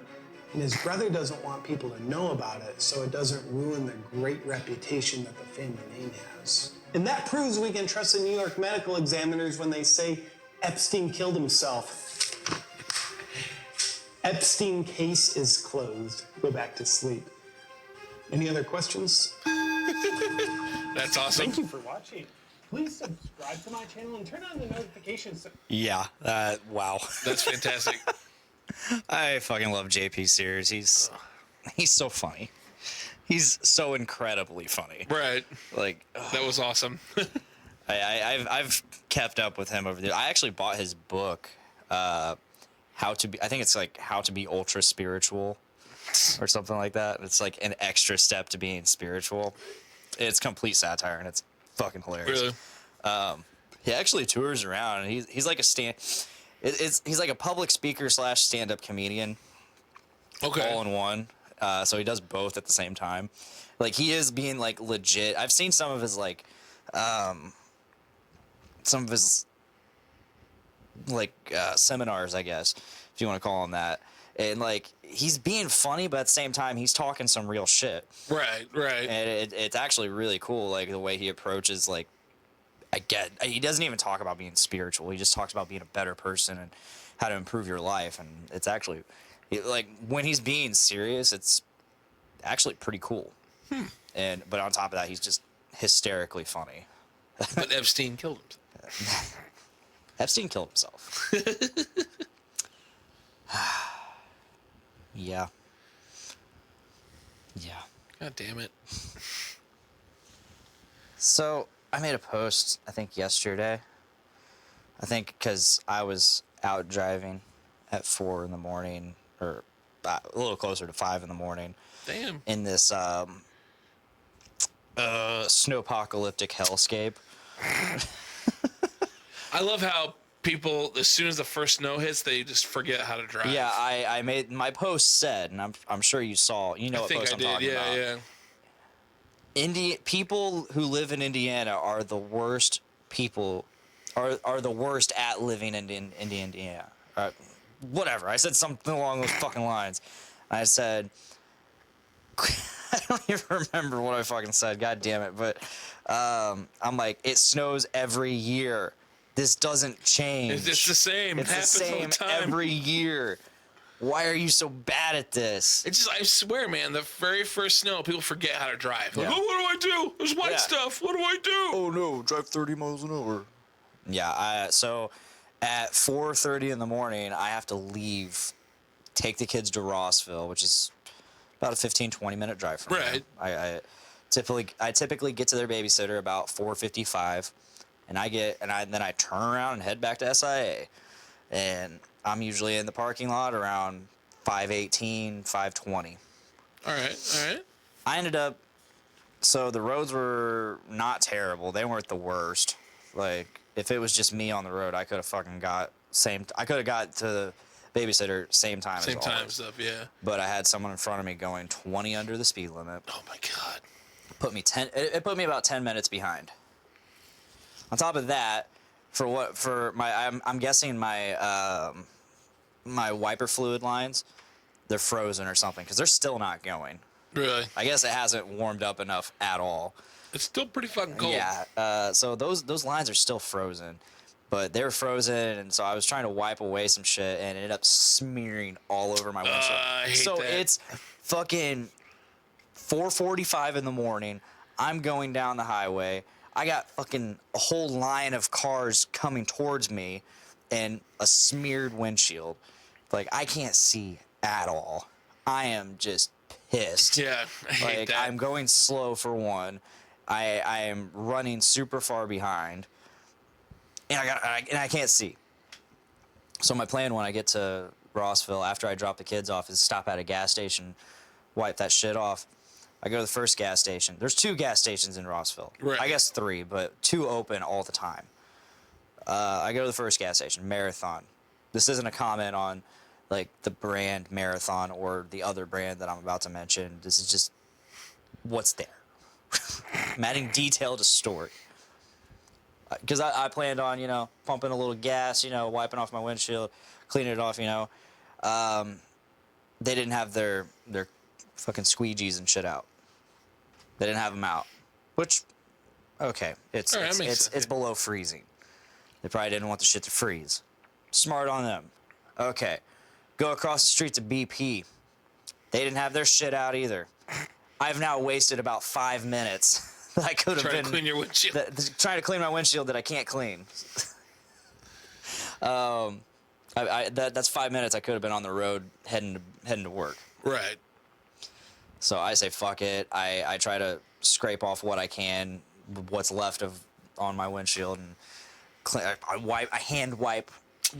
and his brother doesn't want people to know about it so it doesn't ruin the great reputation that the family name has. And that proves we can trust the New York medical examiners when they say Epstein killed himself. Epstein case is closed. Go back to sleep. Any other questions? That's awesome. Thank you for watching. Please subscribe to my channel and turn on the notifications. Yeah, wow. That's fantastic. I fucking love JP Sears. He's so funny. He's so incredibly funny. Right. Like that was awesome. I've kept up with him over there. I actually bought his book, How to Be. I think it's like How to Be Ultra Spiritual, or something like that. It's like an extra step to being spiritual. It's complete satire and it's fucking hilarious. Really? He actually tours around and he's like a he's like a public speaker / stand-up comedian. Okay. all in one. So he does both at the same time. Like, he is being like legit. I've seen some of his like seminars, I guess, if you want to call them that. And like, he's being funny, but at the same time, he's talking some real shit. Right. And it's actually really cool, like the way he approaches. Like, he doesn't even talk about being spiritual. He just talks about being a better person and how to improve your life. And it's actually, like, when he's being serious, it's actually pretty cool. But on top of that, he's just hysterically funny. But Epstein killed him. Epstein killed himself. Yeah. God damn it. So I made a post, I think yesterday. I think because I was out driving at 4 in the morning, or a little closer to 5 in the morning. Damn. In this snowpocalyptic hellscape. I love how people, as soon as the first snow hits, they just forget how to drive. Yeah, I made my post said, and I'm sure you saw. You know I what think post I I'm did. talking about. Yeah. People who live in Indiana are the worst people, are the worst at living in Indiana. Whatever. I said something along those fucking lines. I said, I don't even remember what I fucking said. God damn it. But I'm like, it snows every year. This doesn't change. It's the same. It's It the happens all same the time. every year. Why are you so bad at this? It's just, I swear, man, the very first snow, people forget how to drive. Like, Yeah. oh, what do I do? There's white Yeah. stuff. What do I do? Oh no, drive 30 miles an hour. Yeah, so at 4:30 in the morning, I have to leave, take the kids to Rossville, which is about a 15-20 minute drive from Right. here. I typically get to their babysitter about 4:55, and then I turn around and head back to SIA, and I'm usually in the parking lot around 5:18, 5:20. All right. I ended up, so the roads were not terrible. They weren't the worst. Like, if it was just me on the road, I could have fucking got to the babysitter same time Same as time always. stuff, yeah. But I had someone in front of me going 20 under the speed limit. Oh, my God. It put me about 10 minutes behind. On top of that, I'm guessing my my wiper fluid lines, they're frozen or something, because they're still not going. Really? I guess it hasn't warmed up enough at all. It's still pretty fucking cold. Yeah. So those lines are still frozen, but they're frozen, and so I was trying to wipe away some shit, and it ended up smearing all over my windshield. I hate so that. it's fucking 4:45 in the morning. I'm going down the highway. I got fucking a whole line of cars coming towards me, and a smeared windshield. Like, I can't see at all. I am just pissed. Yeah, I hate Like, that. I'm going slow for one. I am running super far behind, and I can't see. So my plan when I get to Rossville after I drop the kids off is stop at a gas station, wipe that shit off. I go to the first gas station. There's 2 gas stations in Rossville. Right. I guess 3, but 2 open all the time. I go to the first gas station, Marathon. This isn't a comment on like the brand Marathon or the other brand that I'm about to mention. This is just what's there. I'm adding detail to story. Because I planned on, pumping a little gas, wiping off my windshield, cleaning it off, They didn't have their fucking squeegees and shit out. They didn't have them out. Which, okay, it's All right, that makes sense, it's yeah. below freezing. They probably didn't want the shit to freeze. Smart on them. Okay. Go across the street to BP. They didn't have their shit out either. I've now wasted about 5 minutes that I could have Trying been to clean your windshield. trying to clean my windshield that I can't clean. That's 5 minutes I could have been on the road heading to work. Right. So I say fuck it. I try to scrape off what I can, what's left on my windshield, and I hand wipe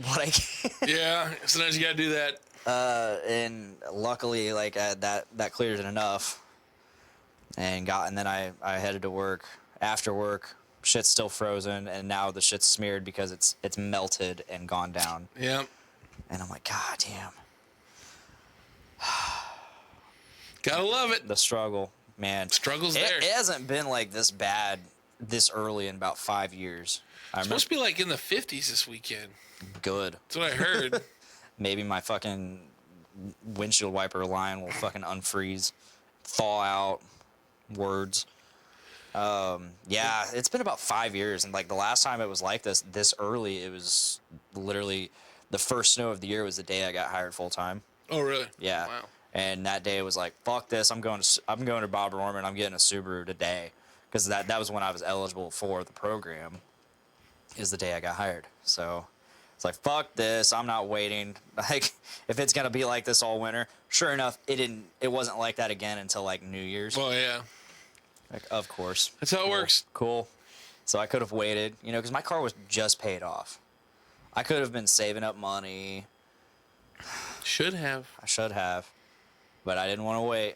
what I can. Yeah, sometimes you gotta do that. And luckily, like that cleared it enough. And then I headed to work. After work, shit's still frozen, and now the shit's smeared because it's melted and gone down. Yeah. And I'm like, God damn. Gotta love it. The struggle, man. Struggle's it, there. It hasn't been like this bad this early in about 5 years. It's supposed to be like in the 50s this weekend. Good. That's what I heard. Maybe my fucking windshield wiper line will fucking unfreeze, thaw out. Words. Yeah, it's been about 5 years, and like the last time it was like this early, it was literally the first snow of the year was the day I got hired full time. Oh, really? Yeah. Wow. And that day was like, fuck this, I'm going to Bob Orman, I'm getting a Subaru today, because that was when I was eligible for the program. Is the day I got hired. So it's like, fuck this, I'm not waiting. Like, if it's gonna be like this all winter. Sure enough, it wasn't like that again until like New Year's. Oh, yeah. Like, of course. That's how it works. Cool. So I could have waited, because my car was just paid off. I could have been saving up money. Should have. I should have, but I didn't want to wait.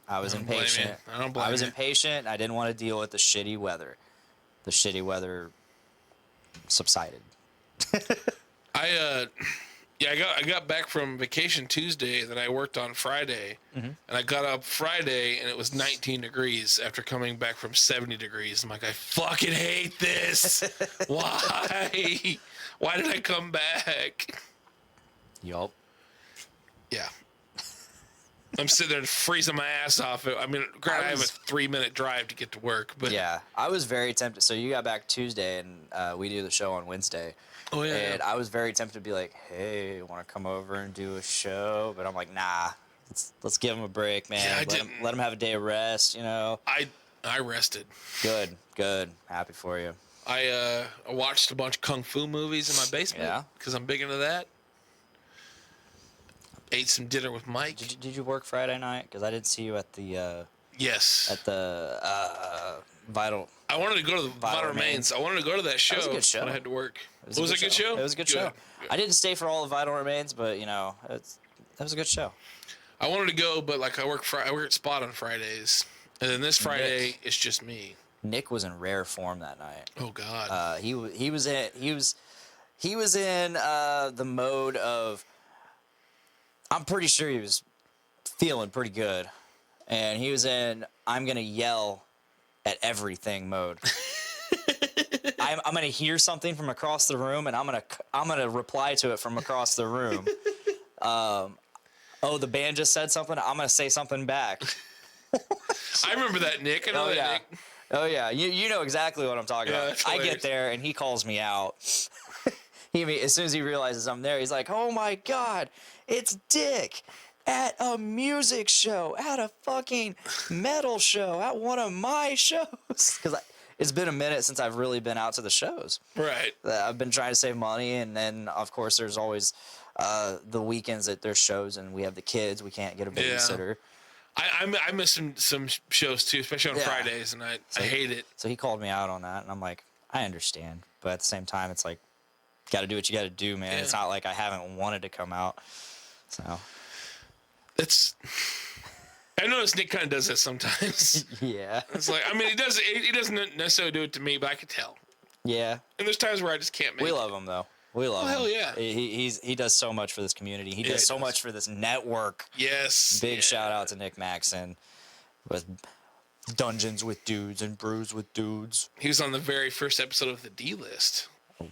I was don't blame you. impatient. I don't blame I was you. impatient. I didn't want to deal with the shitty weather. The shitty weather subsided. I got back from vacation Tuesday, then I worked on Friday, and I got up Friday and it was 19 degrees after coming back from 70 degrees. I'm like, I fucking hate this. Why? Why did I come back? Yup. Yeah. I'm sitting there freezing my ass off. I mean, granted, I have a 3-minute drive to get to work, but Yeah, I was very tempted. So you got back Tuesday, and we do the show on Wednesday. Oh, yeah. And I was very tempted to be like, "Hey, want to come over and do a show?" But I'm like, "Nah, let's give him a break, man. Yeah, let him have a day of rest, I rested. Good. Happy for you. I watched a bunch of kung fu movies in my basement. Yeah? Because I'm big into that. Ate some dinner with Mike. Did you work Friday night? Because I didn't see you at the Yes. Vital. I wanted to go to the Vital Remains. I wanted to go to that show. was a good show. But I had to work. It was a good show. It was a good show. I didn't stay for all of Vital Remains, but that was a good show. I wanted to go, but like I work at Spot on Fridays, and then this Friday it's just me. Nick was in rare form that night. Oh God. He was in the mode of. I'm pretty sure he was feeling pretty good, and he was in I'm gonna yell at everything mode. I'm gonna hear something from across the room, and I'm gonna reply to it from across the room. The band just said something. I'm gonna say something back. I remember that, Nick. I know that, yeah. Nick. Oh yeah, you know exactly what I'm talking Yeah, about. that's I hilarious. get there and he calls me out. As soon as he realizes I'm there, he's like, "Oh my God, it's Dick at a music show, at a fucking metal show, at one of my shows." Because it's been a minute since I've really been out to the shows. Right. I've been trying to save money, and then of course there's always the weekends that there's shows, and we have the kids. We can't get a babysitter. I miss some shows too, especially on Fridays, and I hate it. So he called me out on that, and I'm like, I understand, but at the same time, it's like, got to do what you got to do, man. Yeah. It's not like I haven't wanted to come out. So I notice Nick kind of does that sometimes. yeah, It's like, I mean, he doesn't necessarily do it to me, but I can tell. yeah. And there's times where I just can't make We it. love him though. We love him. hell yeah. He does so much for this community. He does so much for this network. Yes. Big Yeah. shout out to Nick Maxon with Dungeons with Dudes and Brews with Dudes. He was on the very first episode of the D List.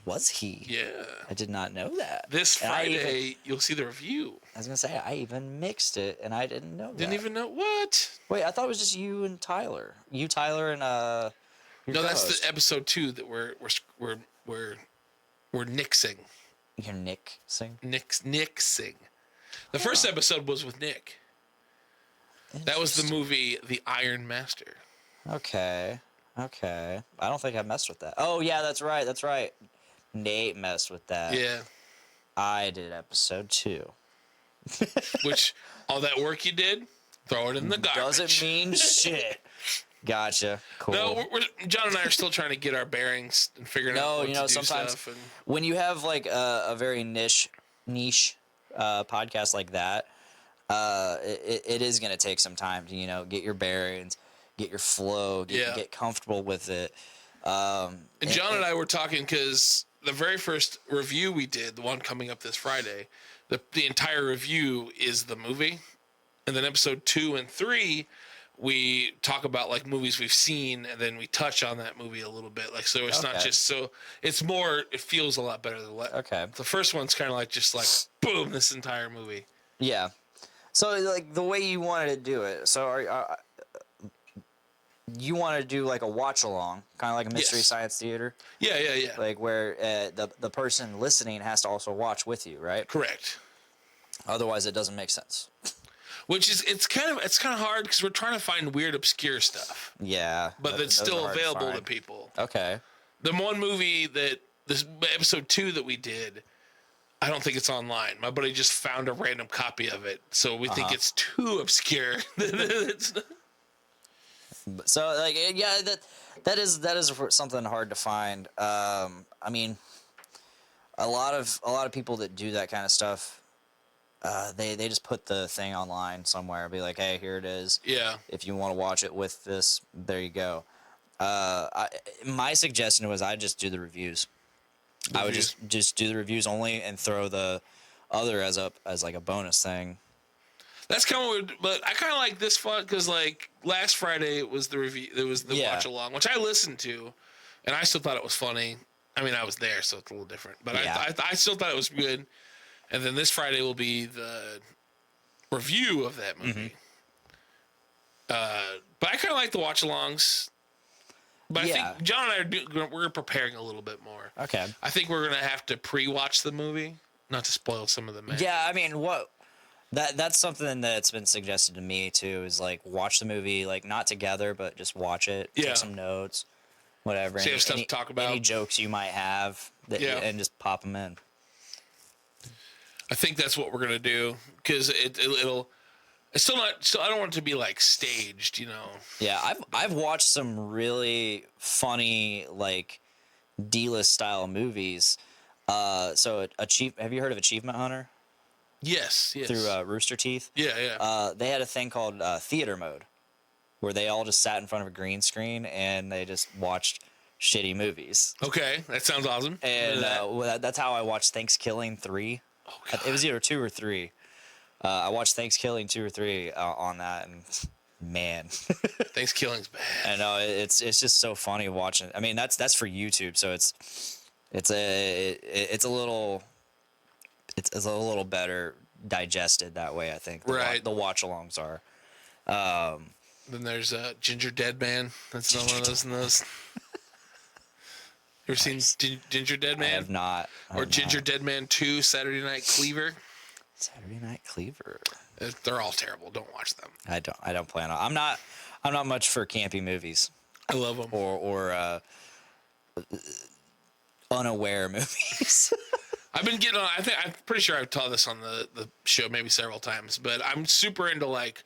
Was he? Yeah. I did not know that. This And Friday, you'll see the review. I was gonna say I even mixed it, and I didn't know that. Didn't even know what? Wait, I thought it was just you and Tyler. You, Tyler, and your No, that's co-host. the episode 2 that we're nixing. Your Nick sing. Nixing. The first episode was with Nick. That was the movie The Iron Master. Okay. I don't think I messed with that. Oh yeah, that's right. Nate messed with that. Yeah. I did episode 2. Which all that work you did, throw it in the garbage. Doesn't mean shit. Gotcha. Cool. No, John and I are still trying to get our bearings and figuring out what to do sometimes stuff. And when you have like a very niche podcast like that, it is going to take some time to get your bearings, get your flow, get comfortable with it. And John and I were talking because the very first review we did, the one coming up this Friday, the entire review is the movie. And then episode 2 and 3, we talk about like movies we've seen, and then we touch on that movie a little bit. Like, so it's not just so, it's more, it feels a lot better than the first one's kind of like, just like, boom, this entire movie. Yeah. So like the way you wanted to do it. So you want to do like a watch along, kind of like a mystery science theater. Yeah. Like where the person listening has to also watch with you, right? Correct. Otherwise, it doesn't make sense. Which is it's kind of hard because we're trying to find weird, obscure stuff. Yeah, but that's still available to people. Okay. The one movie that this episode 2 that we did, I don't think it's online. My buddy just found a random copy of it, so we think it's too obscure. So like that is something hard to find. I mean, a lot of people that do that kind of stuff. They just put the thing online somewhere, be like, hey, here it is. Yeah. If you want to watch it with this, there you go. My suggestion was I just do the reviews. I would just do the reviews only and throw the other as like a bonus thing. That's kind of weird, but I kind of like this fun because like last Friday it was the review, it was the watch along, which I listened to, and I still thought it was funny. I mean, I was there, so it's a little different, but I still thought it was good. And then this Friday will be the review of that movie. But I kind of like the watch-alongs. But I think John and I we're preparing a little bit more. Okay. I think we're going to have to pre-watch the movie, not to spoil some of the magic. Yeah, I mean, that's something that's been suggested to me, too, is, like, watch the movie, like, not together, but just watch it, take some notes, whatever. So you have stuff to talk about. Any jokes you might have, and just pop them in. I think that's what we're gonna do because it'll. It's still not. So I don't want it to be like staged, you know. Yeah, I've watched some really funny like D-list style movies. So have you heard of Achievement Hunter? Yes. Through Rooster Teeth. Yeah. They had a thing called theater mode, where they all just sat in front of a green screen and they just watched shitty movies. Okay, that sounds awesome. And that's how I watched Thanksgiving 3. Oh, God. It was either 2 or 3. I watched Thanksgiving 2 or 3 on that, and man, Thanksgiving's bad. I know it's just so funny watching. I mean, that's for YouTube, so it's a little better digested that way. I think the watch-alongs are. Then there's Ginger Dead Man. That's not one of those. You ever seen Ginger Dead Man? I have not. Or Ginger Dead Man 2, Saturday Night Cleaver? Saturday Night Cleaver. They're all terrible. Don't watch them. I don't plan on. I'm not much for campy movies. I love them. Or unaware movies. I've been getting on. I'm pretty sure I've taught this on the show maybe several times, but I'm super into like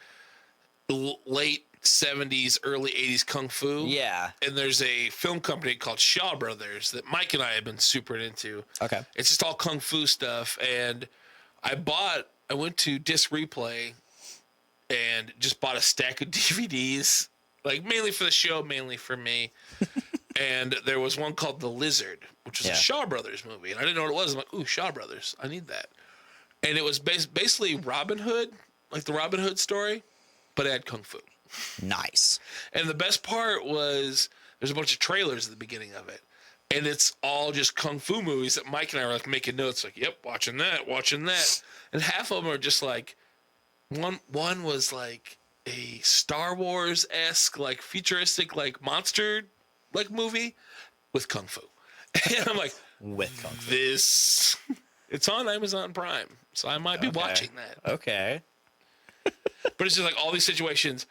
late 70s, early 80s kung fu. Yeah. And there's a film company called Shaw Brothers that Mike and I have been super into. Okay. It's just all kung fu stuff. And I went to Disc Replay and just bought a stack of DVDs, like mainly for the show, mainly for me. And there was one called The Lizard, which was a Shaw Brothers movie. And I didn't know what it was. I'm like, ooh, Shaw Brothers. I need that. And it was basically Robin Hood, like the Robin Hood story, but it had kung fu. Nice. And the best part was there's a bunch of trailers at the beginning of it. And it's all just kung fu movies that Mike and I were like making notes, like, yep, watching that. And half of them are just like, one was like a Star Wars-esque, like futuristic, like monster, like movie with kung fu. And I'm like, with kung fu. It's on Amazon Prime, so I might be watching that. Okay. But it's just like all these situations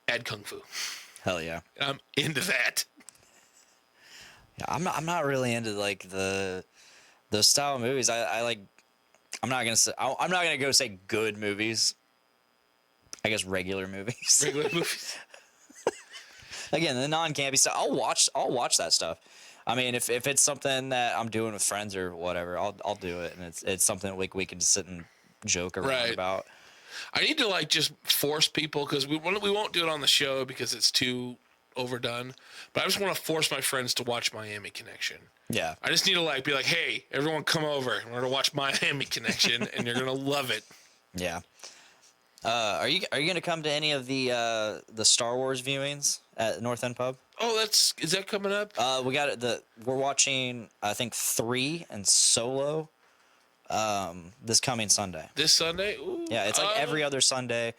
add kung fu. Hell yeah. I'm into that. Yeah, I'm not really into like the style of movies. I like. I'm not gonna go say good movies. I guess regular movies. Regular movies. Again, the non-campy stuff. I'll watch that stuff. I mean, if it's something that I'm doing with friends or whatever, I'll do it, and it's something we can just sit and joke around about. I need to like just force people because we won't do it on the show because it's too overdone. But I just want to force my friends to watch Miami Connection. Yeah. I just need to like be like, hey, everyone come over. We're gonna watch Miami Connection, and you're gonna love it. Yeah. Are you gonna come to any of the Star Wars viewings at North End Pub? Oh, is that coming up? We're watching I think 3 and Solo this coming Sunday. This Sunday? Ooh, Yeah, it's like every other Sunday,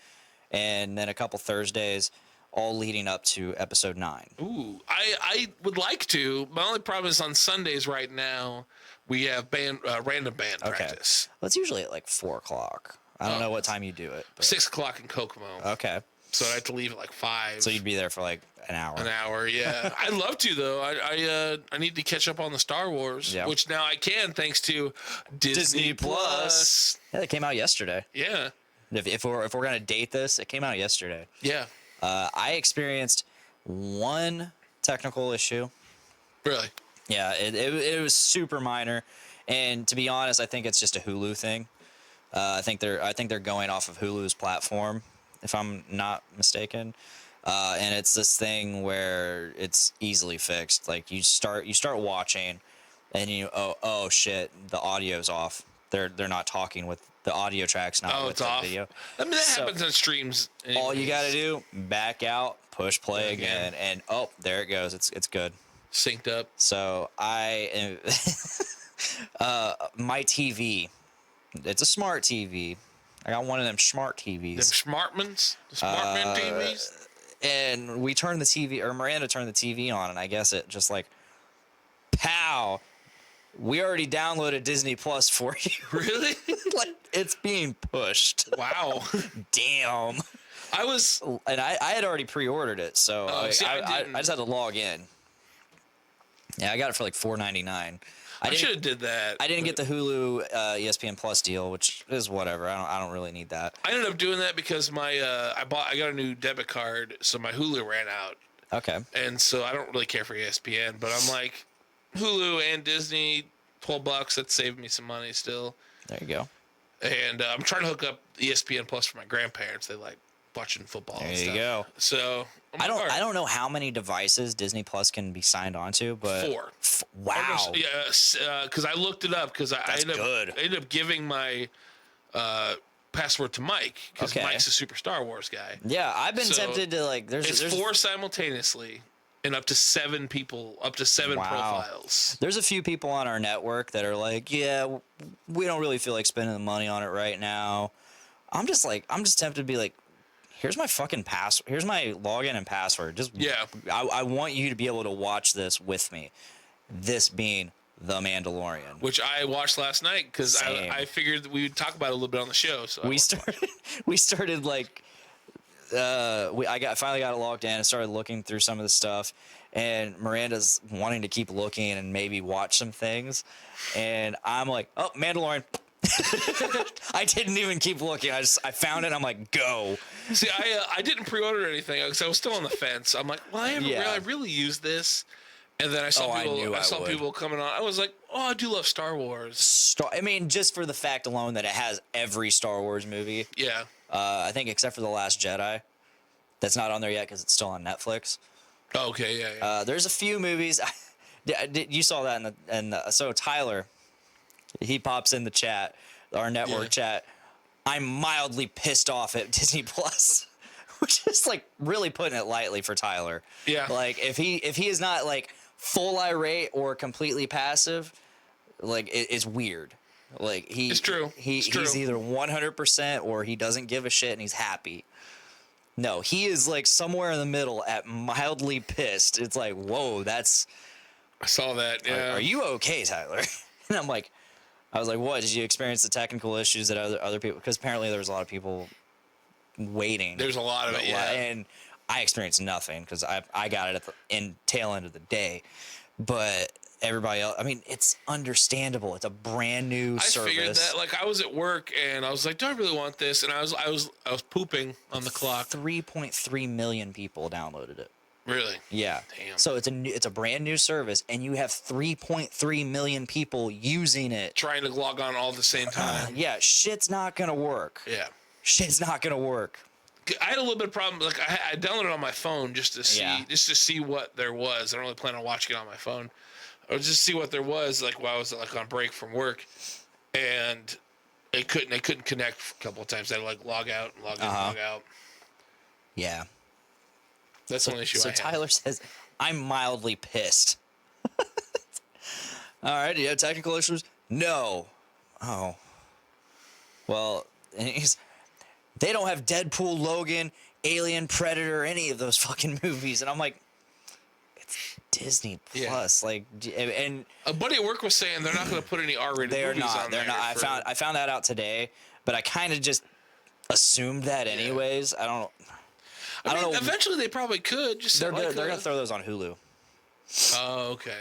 and then a couple Thursdays, all leading up to episode 9. Ooh, I would like to. My only problem is on Sundays right now we have random band practice. Well, it's usually at like 4 o'clock. I don't know what time you do it. But... 6 o'clock in Kokomo. Okay. So I have to leave at like 5. So you'd be there for like an hour. An hour, yeah. I'd love to though. I need to catch up on the Star Wars, which now I can thanks to Disney Plus. Yeah, it came out yesterday. Yeah. If we're gonna date this, it came out yesterday. Yeah. I experienced one technical issue. Really? Yeah, it was super minor, and to be honest, I think it's just a Hulu thing. I think they're going off of Hulu's platform, if I'm not mistaken. And it's this thing where it's easily fixed. Like you start watching, and oh shit, the audio's off. They're not talking with the audio tracks. Not with it's the off. video. I mean that happens on streams. Anyways. All you gotta do, back out, push play again, and there it goes. It's good. Synced up. So my TV, it's a smart TV. I got one of them smart TVs. Them Smartmans? The Smartman TVs? And we turned the TV, or Miranda turned the TV on, and I guess it just like, pow. We already downloaded Disney Plus for you. Really? Like, it's being pushed. Wow. Damn. And I had already pre-ordered it, so I just had to log in. Yeah, I got it for like $4.99. I should have did that. I didn't get the Hulu ESPN Plus deal, which is whatever. I don't really need that. I ended up doing that because I got a new debit card, so my Hulu ran out. Okay. And so I don't really care for ESPN, but I'm like, Hulu and Disney, $12. That saved me some money still. There you go. And I'm trying to hook up ESPN Plus for my grandparents. They like watching football. There and you stuff. go. So I don't know how many devices Disney Plus can be signed onto, but 4. Wow. Yeah, because I looked it up because I good. ended up giving my password to Mike because Mike's a super Star Wars guy. Yeah, I've been tempted to like. There's 4 simultaneously. And up to 7 people, up to 7 profiles. There's a few people on our network that are like, yeah, we don't really feel like spending the money on it right now. I'm just tempted to be like, here's my fucking here's my login and password. I want you to be able to watch this with me. This being The Mandalorian, which I watched last night because I figured that we would talk about it a little bit on the show. So we started like. I finally got it logged in and started looking through some of the stuff, and Miranda's wanting to keep looking and maybe watch some things, and I'm like, oh, Mandalorian. I didn't even keep looking. I found it. And I'm like, go. See, I didn't pre-order anything because I was still on the fence. I'm like, well, I really used this, and then I saw people coming on. I was like, oh, I do love Star Wars. I mean, just for the fact alone that it has every Star Wars movie. Yeah. I think except for The Last Jedi, that's not on there yet because it's still on Netflix. Oh, okay, yeah. There's a few movies. You saw that so Tyler, he pops in the chat, our network chat. I'm mildly pissed off at Disney Plus, which is like really putting it lightly for Tyler. Yeah. Like if he is not like full irate or completely passive, like it's weird. Like it's true. He's either 100% or he doesn't give a shit and he's happy. No, he is like somewhere in the middle at mildly pissed. It's like, whoa, I saw that. Yeah. Are you okay, Tyler? And I was like, what? Did you experience the technical issues that other people? Because apparently there was a lot of people waiting. There's a lot of it, yeah. And I experienced nothing because I got it at the tail end of the day, but. Everybody else, I mean, it's understandable. It's a brand new service. I figured that. Like, I was at work and I was like, "Do I really want this?" And I was pooping on the clock. 3.3 million people downloaded it. Really? Yeah. Damn. So it's a brand new service, and you have 3.3 million people using it, trying to log on all at the same time. Yeah, shit's not gonna work. Yeah. Shit's not gonna work. I had a little bit of problem. Like, I downloaded it on my phone just to see what there was. I don't really plan on watching it on my phone. Or just see what there was, like while I was like on break from work, and They couldn't connect a couple of times. They had to like log out and log in, log out. Yeah. That's the only issue I So have. Tyler says, I'm mildly pissed. All right, do you have technical issues? No. Oh. Well, and they don't have Deadpool, Logan, Alien, Predator, any of those fucking movies. And I'm like, it's Disney Plus. Like, and A buddy at work was saying they're not going to put any R-rated they're movies not. on They're there. not. I found that out today, but I kind of just assumed that anyways. I don't know. Eventually they probably could. Just They're gonna throw those on Hulu. Oh, okay.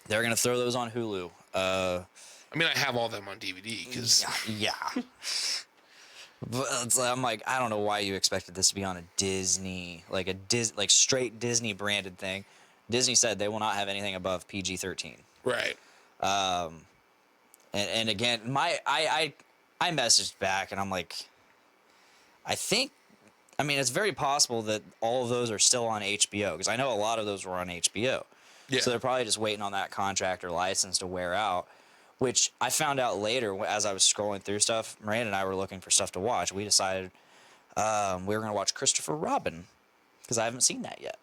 They're gonna throw those on Hulu. I mean, I have all them on DVD because Yeah. But it's like, I'm like, I don't know why you expected this to be on a Disney, like like straight Disney branded thing. Disney said they will not have anything above PG-13. right. And again, I messaged back and I'm like, I mean, it's very possible that all of those are still on HBO because I know a lot of those were on HBO. Yeah. So they're probably just waiting on that contract or license to wear out, which I found out later as I was scrolling through stuff. Miranda and I were looking for stuff to watch. We decided we were going to watch Christopher Robin because I haven't seen that yet.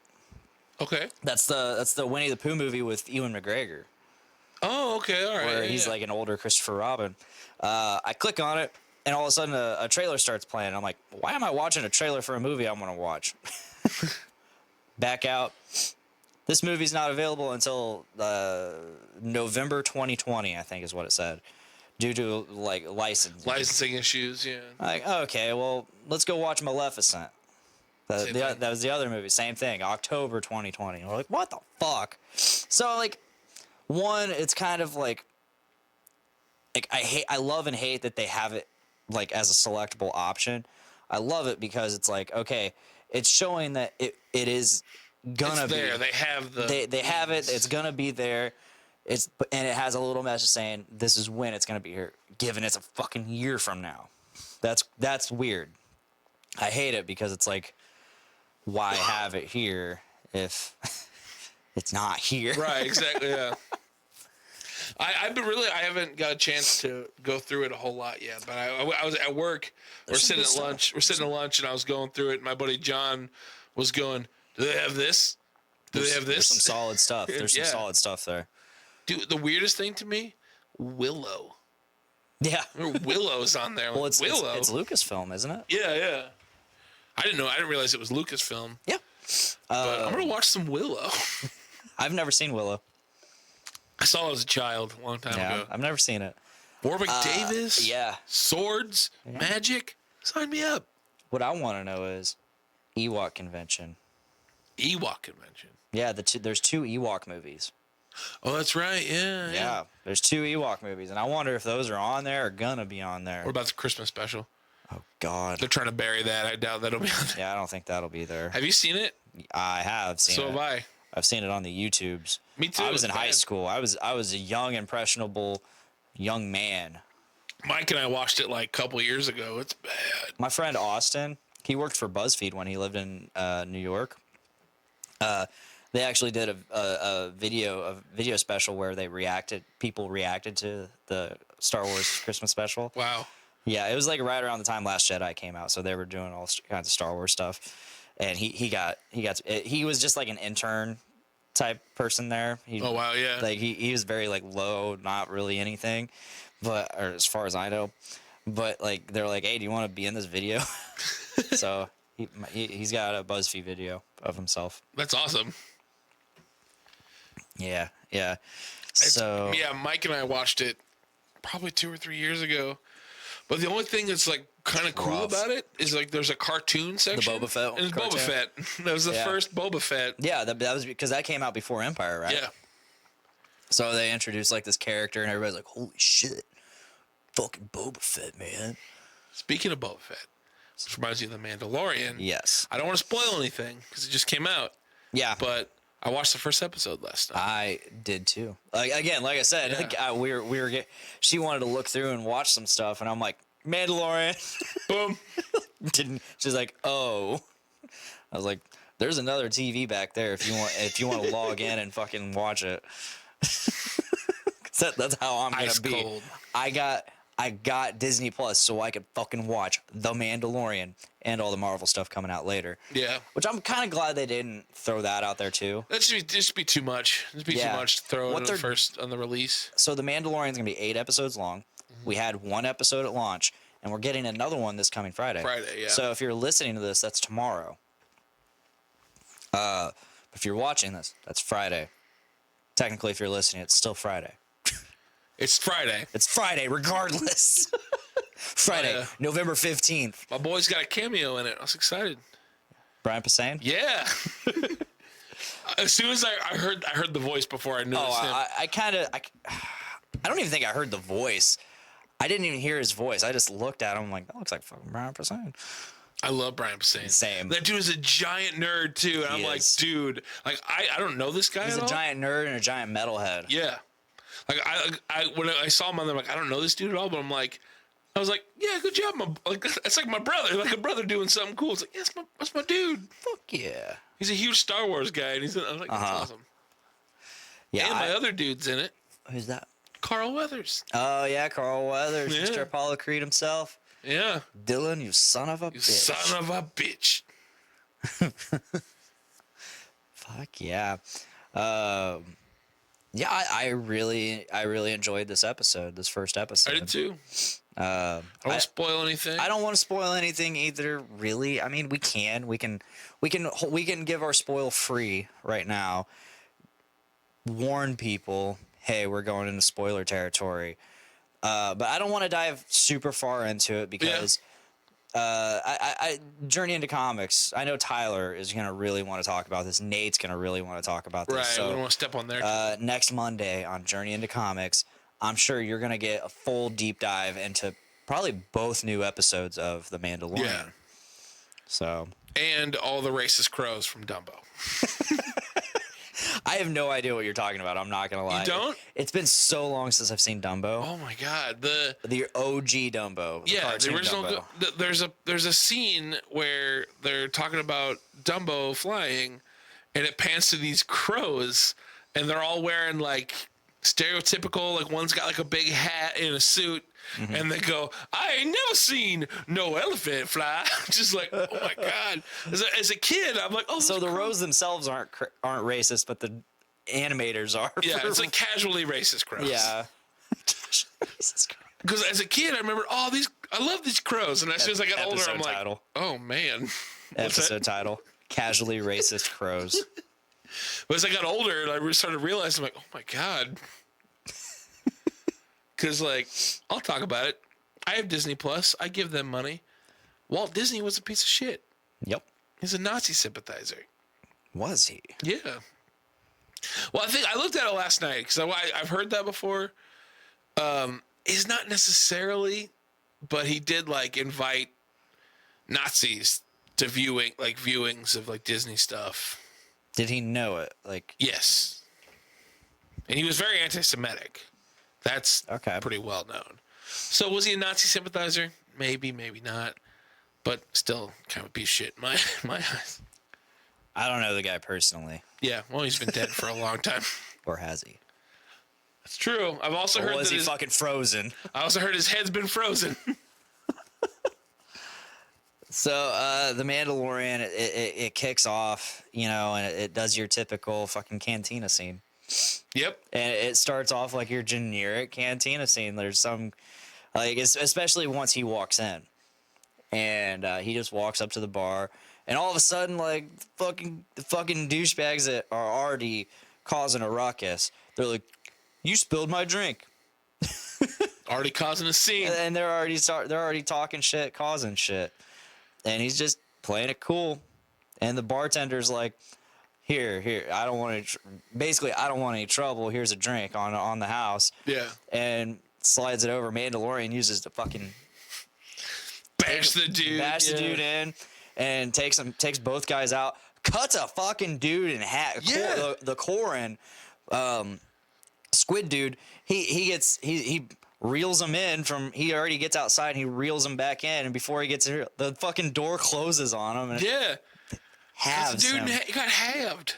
Okay. That's the Winnie the Pooh movie with Ewan McGregor. Oh, okay. All right. Where yeah, he's yeah. like an older Christopher Robin. I click on it, and all of a sudden a trailer starts playing. I'm like, why am I watching a trailer for a movie I'm going to watch? Back out. This movie's not available until November 2020, I think is what it said, due to like licensing issues. Yeah. Like, okay, well, let's go watch Maleficent. That was the other movie, same thing, October 2020. We're like, what the fuck? So like, one, it's kind of like I love and hate that they have it like as a selectable option. I love it because it's like, okay, it's showing that it is gonna It's there. be. They have the. They have it. It's gonna be there. And it has a little message saying this is when it's gonna be here. Given it's a fucking year from now. That's weird. I hate it because it's like, why have it here if it's not here? Right. Exactly. Yeah. I haven't got a chance to go through it a whole lot yet, but I was at work. We're sitting at lunch, and I was going through it. And my buddy John was going, "Do they have this? They have this?" There's some solid stuff. There's some Yeah. solid stuff there. Dude, the weirdest thing to me, Willow. Yeah. Willow's on there. Well, it's Willow. It's Lucasfilm, isn't it? Yeah, yeah. I didn't know. I didn't realize it was Lucasfilm. Yeah. But I'm gonna watch some Willow. I've never seen Willow. I saw it as a child a long time ago. I've never seen it. Warwick Davis. Yeah. Swords, magic. Sign me up. What I want to know is Ewok Convention. Ewok Convention. Yeah, there's 2 Ewok movies. Oh, that's right. Yeah. Yeah, there's 2 Ewok movies, and I wonder if those are on there or gonna be on there. What about the Christmas special? Oh God. They're trying to bury that. I doubt that'll be on there. Yeah, I don't think that'll be there. Have you seen it? I have seen So it. have I. I've seen it on the YouTubes. Me too. I was in It's high bad. school. I was a young, impressionable young man. Mike and I watched it like a couple years ago. It's bad. My friend Austin, he worked for BuzzFeed when he lived in New York. They actually did a video special where people reacted to the Star Wars Christmas special. Wow. Yeah, it was like right around the time Last Jedi came out, so they were doing all kinds of Star Wars stuff. And he was just like an intern type person there. Oh wow, yeah. Like he was very like low, not really anything, or as far as I know. But like they're like, hey, do you want to be in this video? So he's got a BuzzFeed video of himself. That's awesome. Yeah. So Yeah, Mike and I watched it probably 2 or 3 years ago. But the only thing that's like kind of cool rough. about it is like there's a cartoon section. Boba Fett And it's cartoon? Boba Fett. That was the Yeah. first Boba Fett. yeah, that was because that came out before Empire, right? Yeah. So they introduced like this character, and everybody's like, "Holy shit, fucking Boba Fett, man!" Speaking of Boba Fett, this reminds me of the Mandalorian. Yes. I don't want to spoil anything because it just came out. Yeah. But I watched the first episode last night. I did too. Like I said, Yeah. she wanted to look through and watch some stuff, and I'm like, Mandalorian. Boom. She's like, oh. I was like, there's another TV back there if you want to log in and fucking watch it. 'Cause that's how I'm gonna Ice be. cold. I got I got Disney Plus so I could fucking watch The Mandalorian and all the Marvel stuff coming out later. Yeah. Which I'm kind of glad they didn't throw that out there too. That should just be too much. It'd be too much to throw in first on the release. So The Mandalorian's going to be 8 episodes long. We had 1 episode at launch, and we're getting another one this coming Friday. Friday, yeah. So if you're listening to this, that's tomorrow. If you're watching this, that's Friday. Technically, if you're listening, it's still Friday. It's Friday. It's Friday, regardless. Friday, November 15th. My boy's got a cameo in it. I was excited. Brian Posehn? Yeah. As soon as I heard the voice before I noticed him. I don't even think I heard the voice. I didn't even hear his voice. I just looked at him like, that looks like fucking Brian Posehn. I love Brian Posehn. Same. That dude is a giant nerd too, and I'm like, dude, like I don't know this guy. He's a giant nerd and a giant metalhead. Yeah. Like when I saw him on there, I'm like, I don't know this dude at all, but I was like, yeah, good job, it's like my brother, like a brother doing something cool. It's like, yeah, that's my dude. Fuck yeah. He's a huge Star Wars guy, and I was like, that's awesome. Yeah. And my other dude's in it. Who's that? Carl Weathers. Oh yeah, Carl Weathers, Yeah. Mr. Apollo Creed himself. Yeah. Dylan, you son of a bitch. Son of a bitch. Fuck yeah. Yeah, I really enjoyed this first episode. I did too. I don't want to spoil anything. I don't want to spoil anything either, really. I mean, we can give our spoil free right now. Warn people, hey, we're going into spoiler territory. But I don't want to dive super far into it because I Journey into Comics, I know Tyler is going to really want to talk about this. Nate's going to really want to talk about this. Right, so, we don't want to step on there. next Monday on Journey into Comics, I'm sure you're going to get a full deep dive into probably both new episodes of The Mandalorian. Yeah. So. And all the racist crows from Dumbo. I have no idea what you're talking about. I'm not gonna lie. You don't? It's been so long since I've seen Dumbo. Oh my god, the OG Dumbo. The original. Dumbo. There's a scene where they're talking about Dumbo flying, and it pans to these crows, and they're all wearing like stereotypical. Like one's got like a big hat and a suit. Mm-hmm. And they go, I ain't never seen no elephant fly. Just like, oh my god! As a kid, I'm like, oh. So the crows themselves aren't racist, but the animators are. Yeah, it's like casually racist crows. Yeah. Because as a kid, I remember, I love these crows, and as soon as I got older, I'm like, oh man. Episode title: Casually Racist Crows. But as I got older, I started realizing, like, oh my god. Because, like, I'll talk about it. I have Disney Plus. I give them money. Walt Disney was a piece of shit. Yep. He's a Nazi sympathizer. Was he? Yeah. Well, I looked at it last night because I've heard that before. He's not necessarily, but he did, like, invite Nazis to viewings of, like, Disney stuff. Did he know it? Like, yes. And he was very anti-Semitic. That's pretty well known. So was he a Nazi sympathizer? Maybe, maybe not. But still kind of a piece of shit in my eyes. I don't know the guy personally. Yeah, well, he's been dead for a long time. Or has he? That's true. I've also heard was he fucking frozen? I also heard his head's been frozen. So, The Mandalorian, it kicks off, and it does your typical fucking cantina scene. Yep. And it starts off like your generic cantina scene. There's some, like, especially once he walks in. And he just walks up to the bar. And all of a sudden, like, the fucking douchebags that are already causing a ruckus, they're like, you spilled my drink. Already causing a scene. And they're already talking shit, causing shit. And he's just playing it cool. And the bartender's like, Here, I don't want any trouble. Here's a drink on the house. Yeah. And slides it over. Mandalorian uses to fucking bash the dude in and takes both guys out. Cuts a fucking dude in half. Yeah. The Koran, squid dude, he reels him in he already gets outside and he reels him back in, and before he gets here, the fucking door closes on him. And yeah. Halves dude him. He got halved.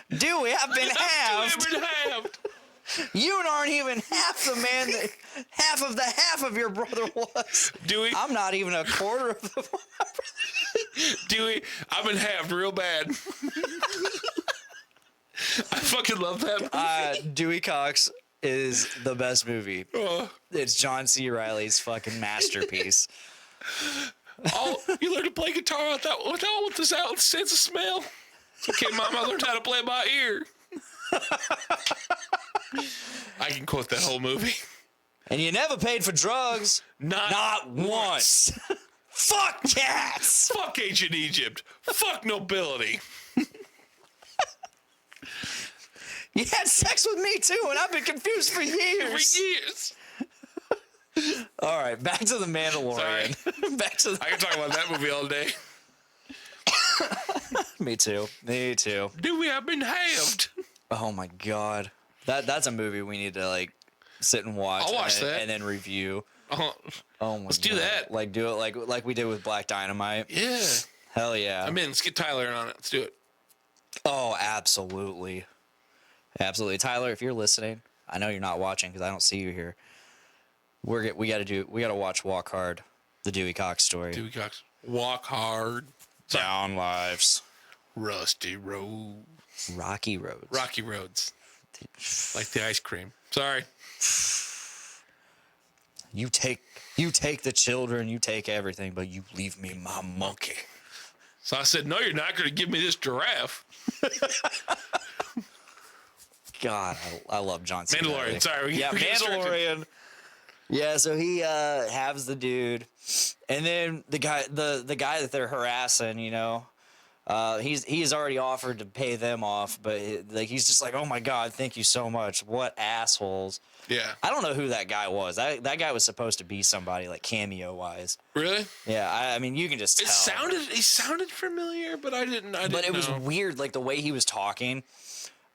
Dude, we have been halved. Dude, we've been halved. You aren't even half the man that half of your brother was. Dewey, I'm not even a quarter of the. Dewey, I've been halved real bad. I fucking love that movie. Dewey Cox is the best movie. Oh. It's John C. Reilly's fucking masterpiece. Oh, you learned to play guitar with this out sense of smell. Okay, Mom, I learned how to play by ear. I can quote that whole movie. And you never paid for drugs. Not once. Fuck cats. Fuck ancient Egypt. Fuck nobility. You had sex with me too, and I've been confused for years. All right, back to the Mandalorian. Sorry. I can talk about that movie all day. Me too. Dewey, I've been halved. Oh my god, that's a movie we need to like sit and watch. I'll watch that and then review. Oh my let's god. do that. Like do it like we did with Black Dynamite. Yeah. Hell yeah. I'm in. Let's get Tyler in on it. Let's do it. Oh, absolutely. Tyler, if you're listening, I know you're not watching because I don't see you here. We got to watch Walk Hard, the Dewey Cox story. Dewey Cox. Walk hard. Down lives. Rusty road. Rocky roads. Rocky roads. Like the ice cream. Sorry. You take the children, you take everything, but you leave me my monkey. So I said, no, you're not going to give me this giraffe. God, I love John C. Mandalorian. Reilly. Sorry. Yeah, we get distracted. Marrion. Yeah, so he halves the dude, and then the guy that they're harassing, you know, he's already offered to pay them off, but he's just like, oh my god, thank you so much. What assholes. Yeah. I don't know who that guy was. That guy was supposed to be somebody like cameo wise. Really? Yeah, I mean you can just tell. He sounded familiar, but I didn't But it was know. weird, like the way he was talking,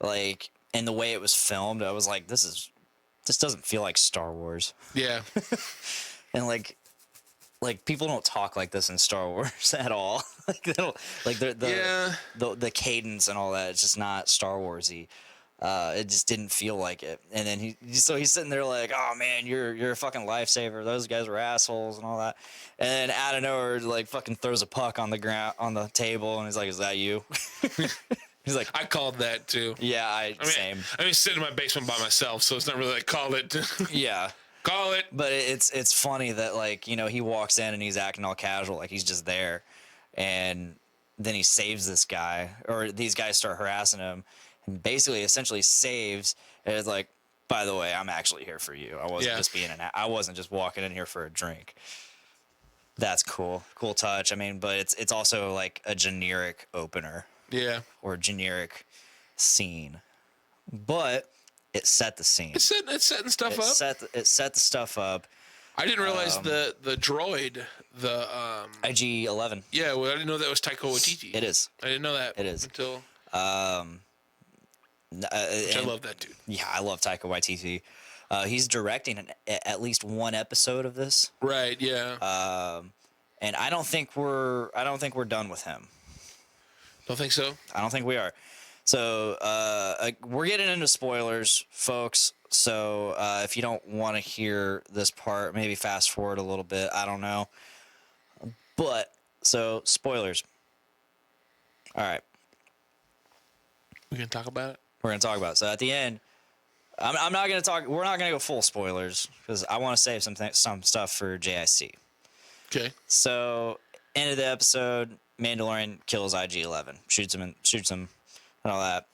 like, and the way it was filmed. I was like, this doesn't feel like Star Wars. Yeah. And like people don't talk like this in Star Wars at all. Like they don't, like the cadence and all that. It's just not Star Warsy. It just didn't feel like it. And then he's sitting there like, oh man, you're a fucking lifesaver. Those guys were assholes and all that. And then out of nowhere, like fucking throws a puck on the ground on the table, and he's like, is that you? He's like, I called that too. Yeah, same. I mean, sitting in my basement by myself, so it's not really like called it. Yeah. Call it. But it's funny that, like, you know, he walks in and he's acting all casual, like he's just there. And then he saves this guy, or these guys start harassing him, and basically essentially saves. And it's like, by the way, I'm actually here for you. I wasn't just walking in here for a drink. That's cool. Cool touch. I mean, but it's also like a generic opener. Yeah. Or a generic scene. But it set the scene. It's setting stuff up. It set the stuff up. I didn't realize the droid, the IG-11. Yeah, well, I didn't know that was Taika Waititi. It is. I didn't know that. It is. Until which I love that dude. Yeah, I love Taika Waititi. He's directing at least one episode of this. Right, yeah. And I don't think we're done with him. Don't think so? I don't think we are. So we're getting into spoilers, folks. So if you don't want to hear this part, maybe fast forward a little bit. I don't know. But so spoilers. All right. We can talk about it. We're gonna talk about it. So at the end, I'm not gonna talk. We're not gonna go full spoilers because I want to save some stuff for JIC. Okay. So end of the episode, Mandalorian kills IG-11, shoots him and all that.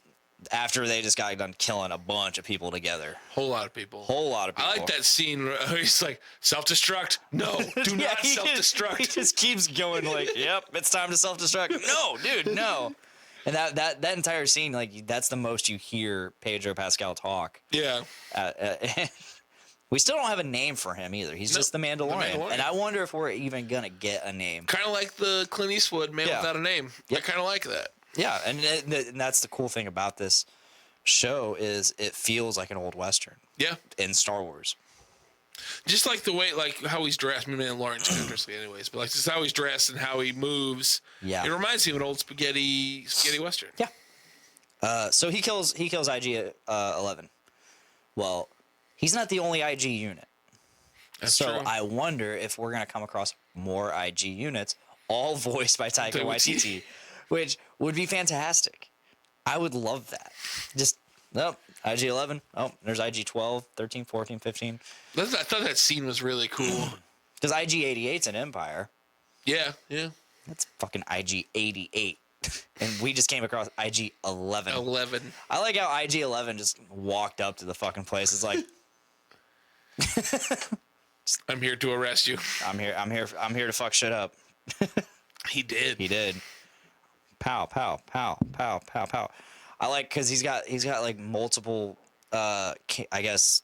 After they just got done killing a bunch of people together. Whole lot of people. I like that scene where he's like, self-destruct. No, do not self-destruct. He just keeps going like, yep, it's time to self-destruct. No, dude, no. And that entire scene, like, that's the most you hear Pedro Pascal talk. Yeah. We still don't have a name for him either. He's just the Mandalorian. And I wonder if we're even going to get a name. Kind of like the Clint Eastwood Man Without a Name. Yep. I kind of like that. Yeah, and that's the cool thing about this show is it feels like an old Western. Yeah. In Star Wars. Just like the way, like how he's dressed. I mean, Mandalorian's interesting anyways, but like just how he's dressed and how he moves. Yeah. It reminds me of an old spaghetti Western. Yeah. So he kills IG-11. Well, he's not the only IG unit. That's so true. I wonder if we're going to come across more IG units, all voiced by Taika Waititi, which would be fantastic. I would love that. Just, IG 11. Oh, there's IG 12, 13, 14, 15. I thought that scene was really cool. Because IG 88's an Empire. Yeah. That's fucking IG 88. And we just came across IG 11. 11. I like how IG 11 just walked up to the fucking place. It's like, I'm here to arrest you. I'm here to fuck shit up. He did. He did. Pow, pow, pow, pow, pow, pow. I like because he's got like multiple, I guess,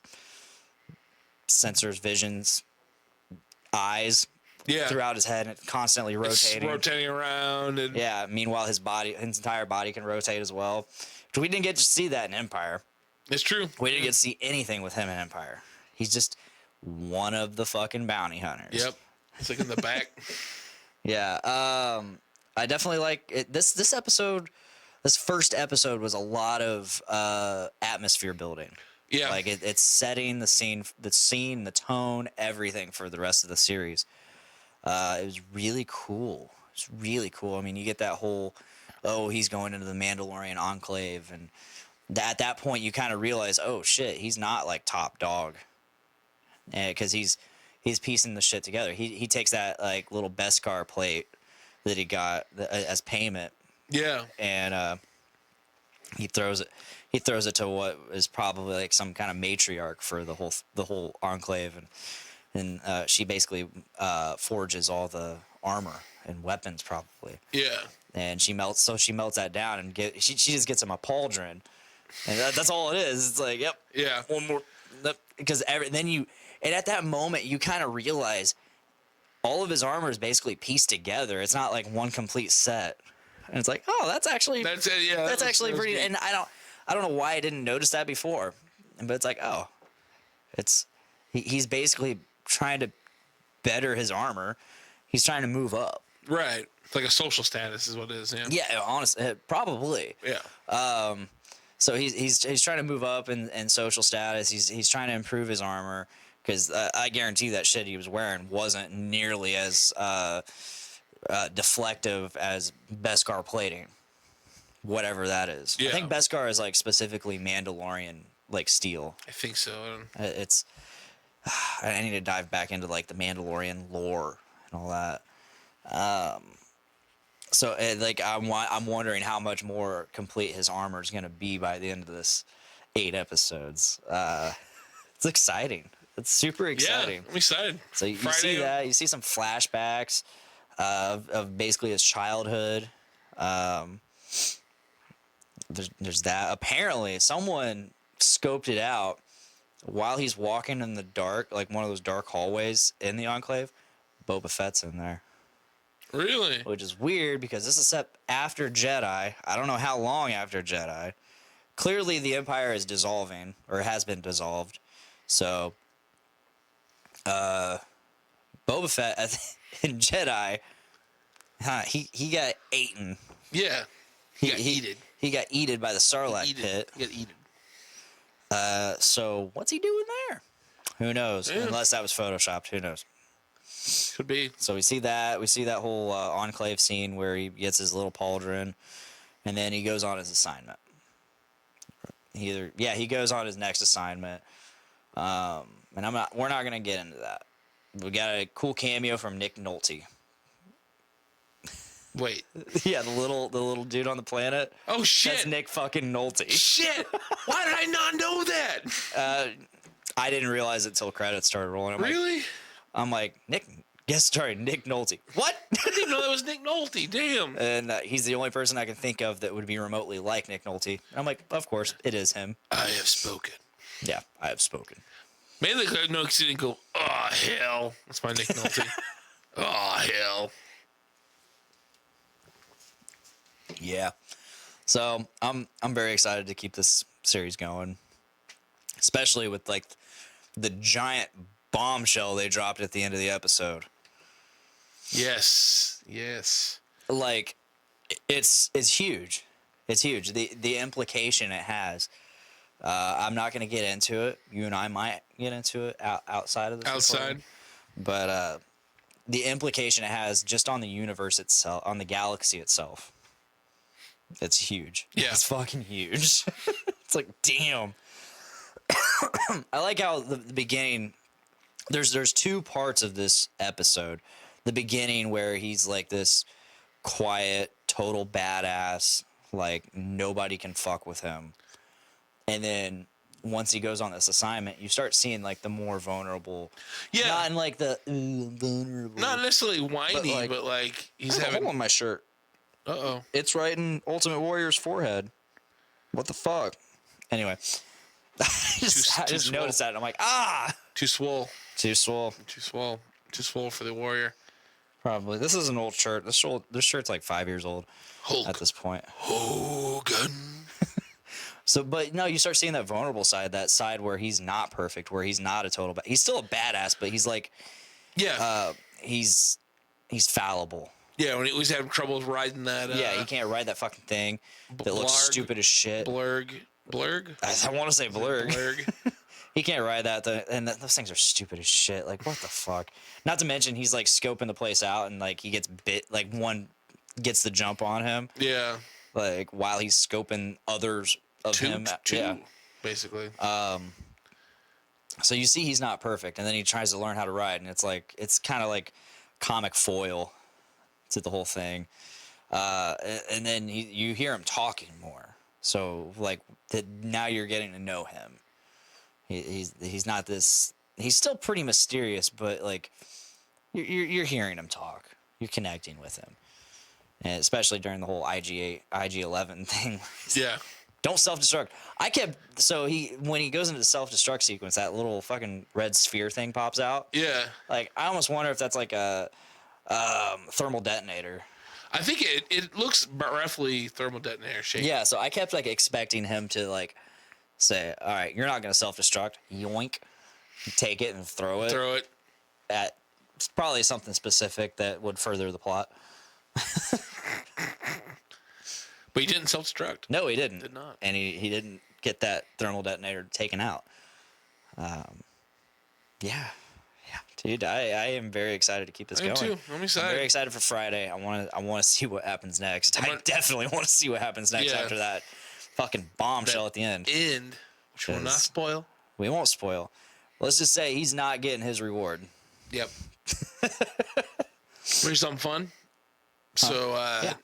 sensors, visions, eyes throughout his head, and constantly rotating. It's rotating around. And yeah. Meanwhile, his entire body can rotate as well. We didn't get to see that in Empire. It's true. We didn't get to see anything with him in Empire. He's just one of the fucking bounty hunters. Yep. It's like in the back. Yeah. I definitely like it. This episode. This first episode was a lot of atmosphere building. Yeah. Like it's setting the scene, the tone, everything for the rest of the series. It was really cool. It's really cool. I mean, you get that whole, he's going into the Mandalorian enclave, and at that point you kind of realize, oh shit, he's not like top dog, because he's piecing the shit together. He takes that like little Beskar plate that he got as payment. Yeah. And he throws it to what is probably like some kind of matriarch for the whole enclave, and she basically forges all the armor and weapons probably. Yeah. And she melts that down, and she just gets him a pauldron, and that's all it is. It's like, yep, Yeah. one more, because and at that moment you kind of realize all of his armor is basically pieced together. It's not like one complete set. And it's like, that's actually pretty. Neat. And I don't know why I didn't notice that before, but it's like, he's basically trying to better his armor. He's trying to move up. Right. It's like a social status is what it is. Yeah. Yeah, honestly, probably. Yeah. So he's trying to move up in social status. He's trying to improve his armor, because I guarantee that shit he was wearing wasn't nearly as deflective as Beskar plating, whatever that is. Yeah. I think Beskar is like specifically Mandalorian like steel. I think so. It's I need to dive back into like the Mandalorian lore and all that. So like I'm wondering how much more complete his armor is gonna be by the end of this 8 episodes. It's exciting. It's super exciting. Yeah, I'm excited. So you see that. You see some flashbacks of basically his childhood. There's that. Apparently, someone scoped it out while he's walking in the dark, like one of those dark hallways in the Enclave. Boba Fett's in there. Really? Which is weird, because this is set after Jedi. I don't know how long after Jedi. Clearly, the Empire is dissolving, or has been dissolved. So, Boba Fett in Jedi, he got eaten. Yeah. He got eaten. He got eaten by the Sarlacc pit. He got eaten. So what's he doing there? Who knows? Yeah. Unless that was photoshopped, who knows? Could be. So we see that whole Enclave scene where he gets his little pauldron, and then he goes on his assignment. He goes on his next assignment. And we're not gonna get into that. We got a cool cameo from Nick Nolte. Wait. Yeah, the little dude on the planet. Oh shit! That's Nick fucking Nolte. Shit! Why did I not know that? I didn't realize it till credits started rolling. Really? I'm like, Nick Nolte. What? I didn't know that was Nick Nolte. Damn. And he's the only person I can think of that would be remotely like Nick Nolte. And I'm like, of course, it is him. I have spoken. Yeah, I have spoken. Mainly because I know he didn't go, oh hell. That's my Nick Nolte. Oh hell. Yeah. So I'm very excited to keep this series going, especially with like the giant bombshell they dropped at the end of the episode. Yes. Yes. Like, it's huge. It's huge. The implication it has. I'm not going to get into it. You and I might get into it outside of this. Outside. But the implication it has just on the universe itself, on the galaxy itself, it's huge. Yeah. It's fucking huge. It's like, damn. I like how the beginning, there's two parts of this episode. The beginning where he's like this quiet, total badass, like nobody can fuck with him. And then once he goes on this assignment, you start seeing like the more vulnerable. Yeah. Not in like the vulnerable. Not necessarily whiny, but like he's having. Hold on my shirt. Uh-oh. It's right in Ultimate Warrior's forehead. What the fuck? Anyway. I just noticed that and I'm like, Too swole. Too swole. Too swole. Too swole for the warrior. Probably. This is an old shirt. This shirt's like 5 years old Hulk at this point. Hogan. So, but no, you start seeing that vulnerable side, that side where he's not perfect, where he's not a total. He's still a badass, but he's like, Yeah. He's fallible. Yeah, when he was having troubles riding that. Yeah, he can't ride that fucking thing that looks Blarg. stupid as shit. Blurg. I want to say Blurg. Blurg. He can't ride that, and those things are stupid as shit. Like, what the fuck? Not to mention, he's like scoping the place out, and like he gets bit. Like one gets the jump on him. Yeah. Like while he's scoping others of him. Yeah. Basically. So you see, he's not perfect, and then he tries to learn how to ride, and it's kind of like comic foil to the whole thing. And then you hear him talking more. So like now you're getting to know him. He's not this. He's still pretty mysterious, but like you're hearing him talk. You're connecting with him, and especially during the whole IG-11 thing. Yeah. Don't self-destruct. When he goes into the self-destruct sequence, that little fucking red sphere thing pops out. Yeah. Like I almost wonder if that's like a thermal detonator. I think it looks roughly thermal detonator shape. Yeah, so I kept like expecting him to like say, "All right, you're not gonna self-destruct." Yoink, take it and throw it. Throw it at probably something specific that would further the plot. But he didn't self-destruct. No, he didn't. Did not. And he didn't get that thermal detonator taken out. Yeah, dude, I am very excited to keep this going. Me too. I'm excited. I'm very excited for Friday. I want to see what happens next. I definitely want to see what happens next after that fucking bombshell at the end. Which will not spoil. We won't spoil. Let's just say he's not getting his reward. Yep. Here's something fun. So, yeah.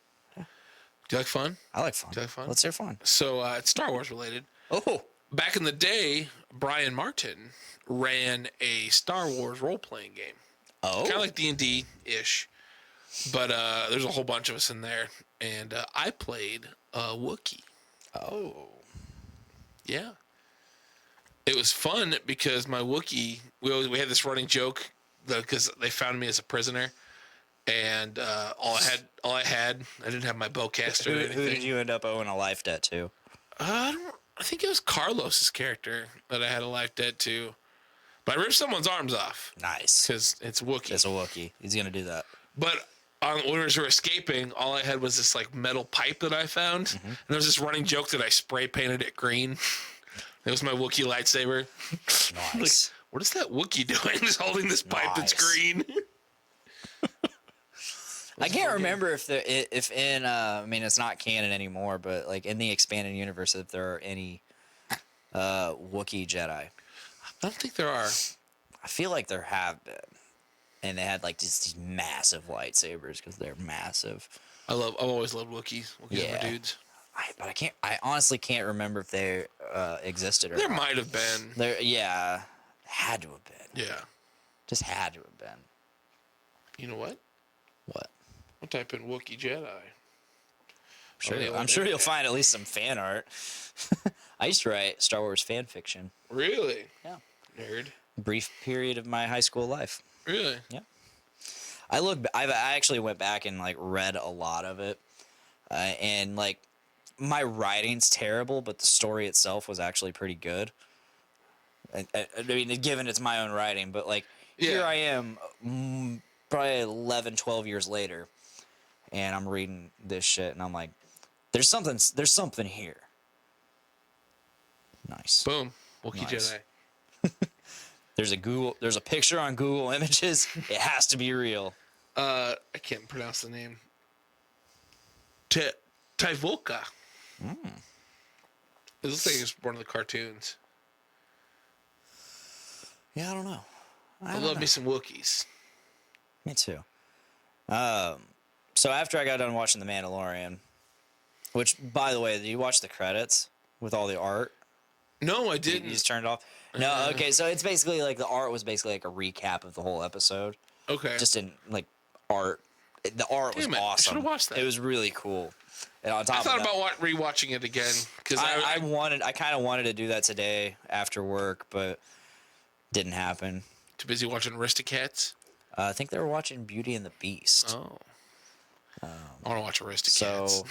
Do you like fun? I like fun. Do you like fun? Let's hear fun. So, it's Star Wars related. Oh. Back in the day, Brian Martin ran a Star Wars role-playing game. Oh. Kind of like D&D-ish. But there's a whole bunch of us in there. And I played a Wookiee. Oh. Yeah. It was fun because my Wookiee, we had this running joke because they found me as a prisoner. And all I had, I didn't have my bowcaster or anything. Who did you end up owing a life debt to? I think it was Carlos's character that I had a life debt to. But I ripped someone's arms off. Nice. Because it's Wookiee. It's a Wookiee. He's going to do that. But when we were escaping, all I had was this like metal pipe that I found. Mm-hmm. And there was this running joke that I spray painted it green. It was my Wookiee lightsaber. Nice. Like, what is that Wookiee doing? Just holding this pipe that's green. I can't remember if in I mean it's not canon anymore, but like in the expanded universe, if there are any Wookiee Jedi. I don't think there are. I feel like there have been, and they had like just these massive lightsabers because they're massive. I've always loved Wookiees. Wookiees are dudes. I honestly can't remember if they existed or There not. might have been. Had to have been. Yeah. Just had to have been. You know what? What? I'll type in Wookiee Jedi. I'm sure you'll find at least some fan art. I used to write Star Wars fan fiction. Really? Yeah. Nerd. Brief period of my high school life. Really? Yeah. I actually went back and like read a lot of it, and like my writing's terrible, but the story itself was actually pretty good. I mean, given it's my own writing, but like here I am, probably 11, 12 years later, and I'm reading this shit, and I'm like, there's something here. Nice. Boom. Wookiee Nice. Jedi. There's a picture on Google Images. It has to be real. I can't pronounce the name. Tyvolka. It looks like it's one of the cartoons. Yeah, I don't know. I love me some Wookiees. Me too. So after I got done watching The Mandalorian, which, by the way, did you watch the credits with all the art? No, I You didn't. just turned it off? No, okay. So it's basically like the art was basically like a recap of the whole episode. Okay. Just in like art. The art was Damn it, I awesome. should've watched that. It was really cool. And on top I thought of that, about rewatching it again because I kind of wanted to do that today after work, but didn't happen. too busy watching Aristocats. I think they were watching Beauty and the Beast. Oh. I want to watch Aristocats. So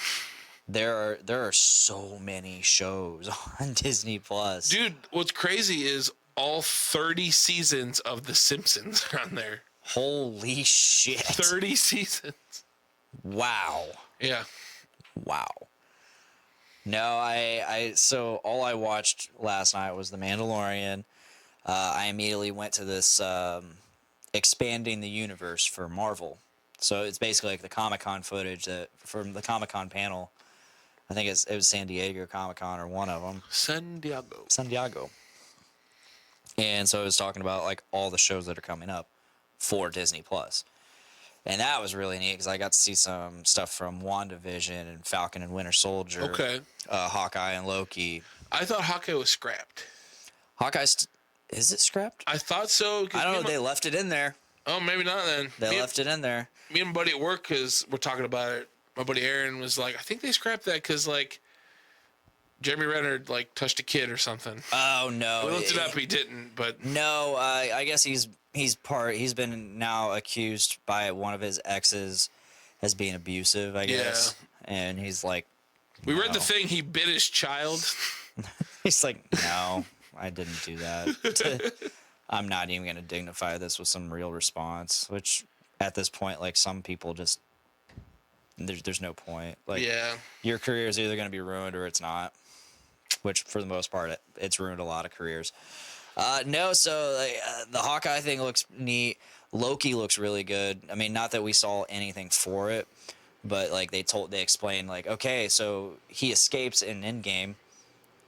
there are so many shows on Disney Plus. Dude, what's crazy is all 30 seasons of The Simpsons are on there. Holy shit. 30 seasons. Wow. Yeah. Wow. No, so all I watched last night was The Mandalorian. I immediately went to this expanding the universe for Marvel. So it's basically like the Comic-Con footage from the Comic-Con panel. I think it was San Diego Comic-Con or one of them. San Diego. And so it was talking about like all the shows that are coming up for Disney Plus. And that was really neat because I got to see some stuff from WandaVision and Falcon and Winter Soldier. Okay. Hawkeye and Loki. I thought Hawkeye was scrapped. Is it scrapped? I thought so. I don't know. They left it in there. Oh, maybe not then. They left it in there. Me and my buddy at work, because we're talking about it, my buddy Aaron was like, I think they scrapped that because, like, Jeremy Renner, like, touched a kid or something. Oh, no. We looked it up. He didn't, but... No, I guess he's been now accused by one of his exes as being abusive, I guess. Yeah. And he's like... We read the thing, he bit his child. He's like, no, I didn't do that. I'm not even going to dignify this with some real response, which at this point, like, some people just... There's no point. Like, yeah. Your career is either going to be ruined or it's not. Which, for the most part, it's ruined a lot of careers. No, so the Hawkeye thing looks neat. Loki looks really good. I mean, not that we saw anything for it, but like they explained, like, okay, so he escapes in Endgame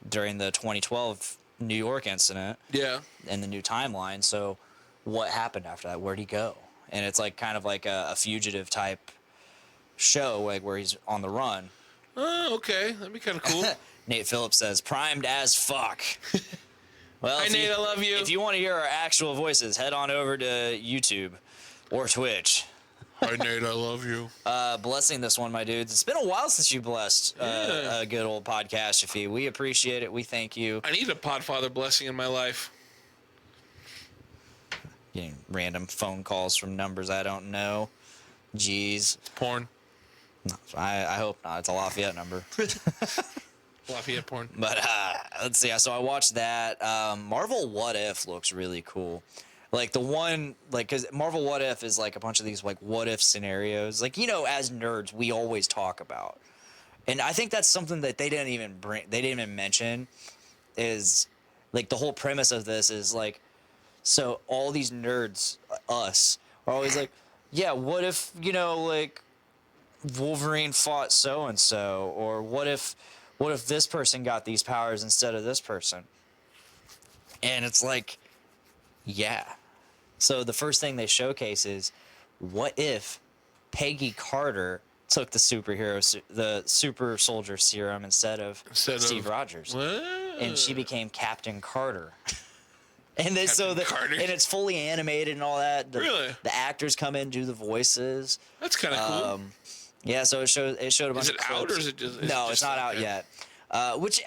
during the 2012 New York incident. Yeah. In the new timeline. So what happened after that? Where'd he go? And it's like kind of like a fugitive type show, like where he's on the run. Oh, okay. That'd be kind of cool. Nate Phillips says, primed as fuck. Well, hi, Nate, I love you. If you want to hear our actual voices, head on over to YouTube or Twitch. Hi, Nate, I love you. Blessing this one, my dudes. It's been a while since you blessed a good old Podcastrophe. We appreciate it. We thank you. I need a Podfather blessing in my life. Getting random phone calls from numbers I don't know. Jeez. It's porn. No, I hope not. It's a Lafayette number. Lafayette porn. But let's see. So I watched that. Marvel What If looks really cool. Like the one, like, because Marvel What If is like a bunch of these like what if scenarios. Like, you know, as nerds, we always talk about. And I think that's something that they didn't even mention is like the whole premise of this is like, so all these nerds, us, are always like, yeah, what if, you know, like Wolverine fought so-and-so, or what if this person got these powers instead of this person? And it's like, yeah. So the first thing they showcase is, what if Peggy Carter took the super soldier serum instead of Steve Rogers, and she became Captain Carter? And then and it's fully animated and all that. Really? The actors come in, do the voices. That's kind of cool. Yeah, so it showed a bunch of clips. Is it out or is it just? No, it's not out yet. Which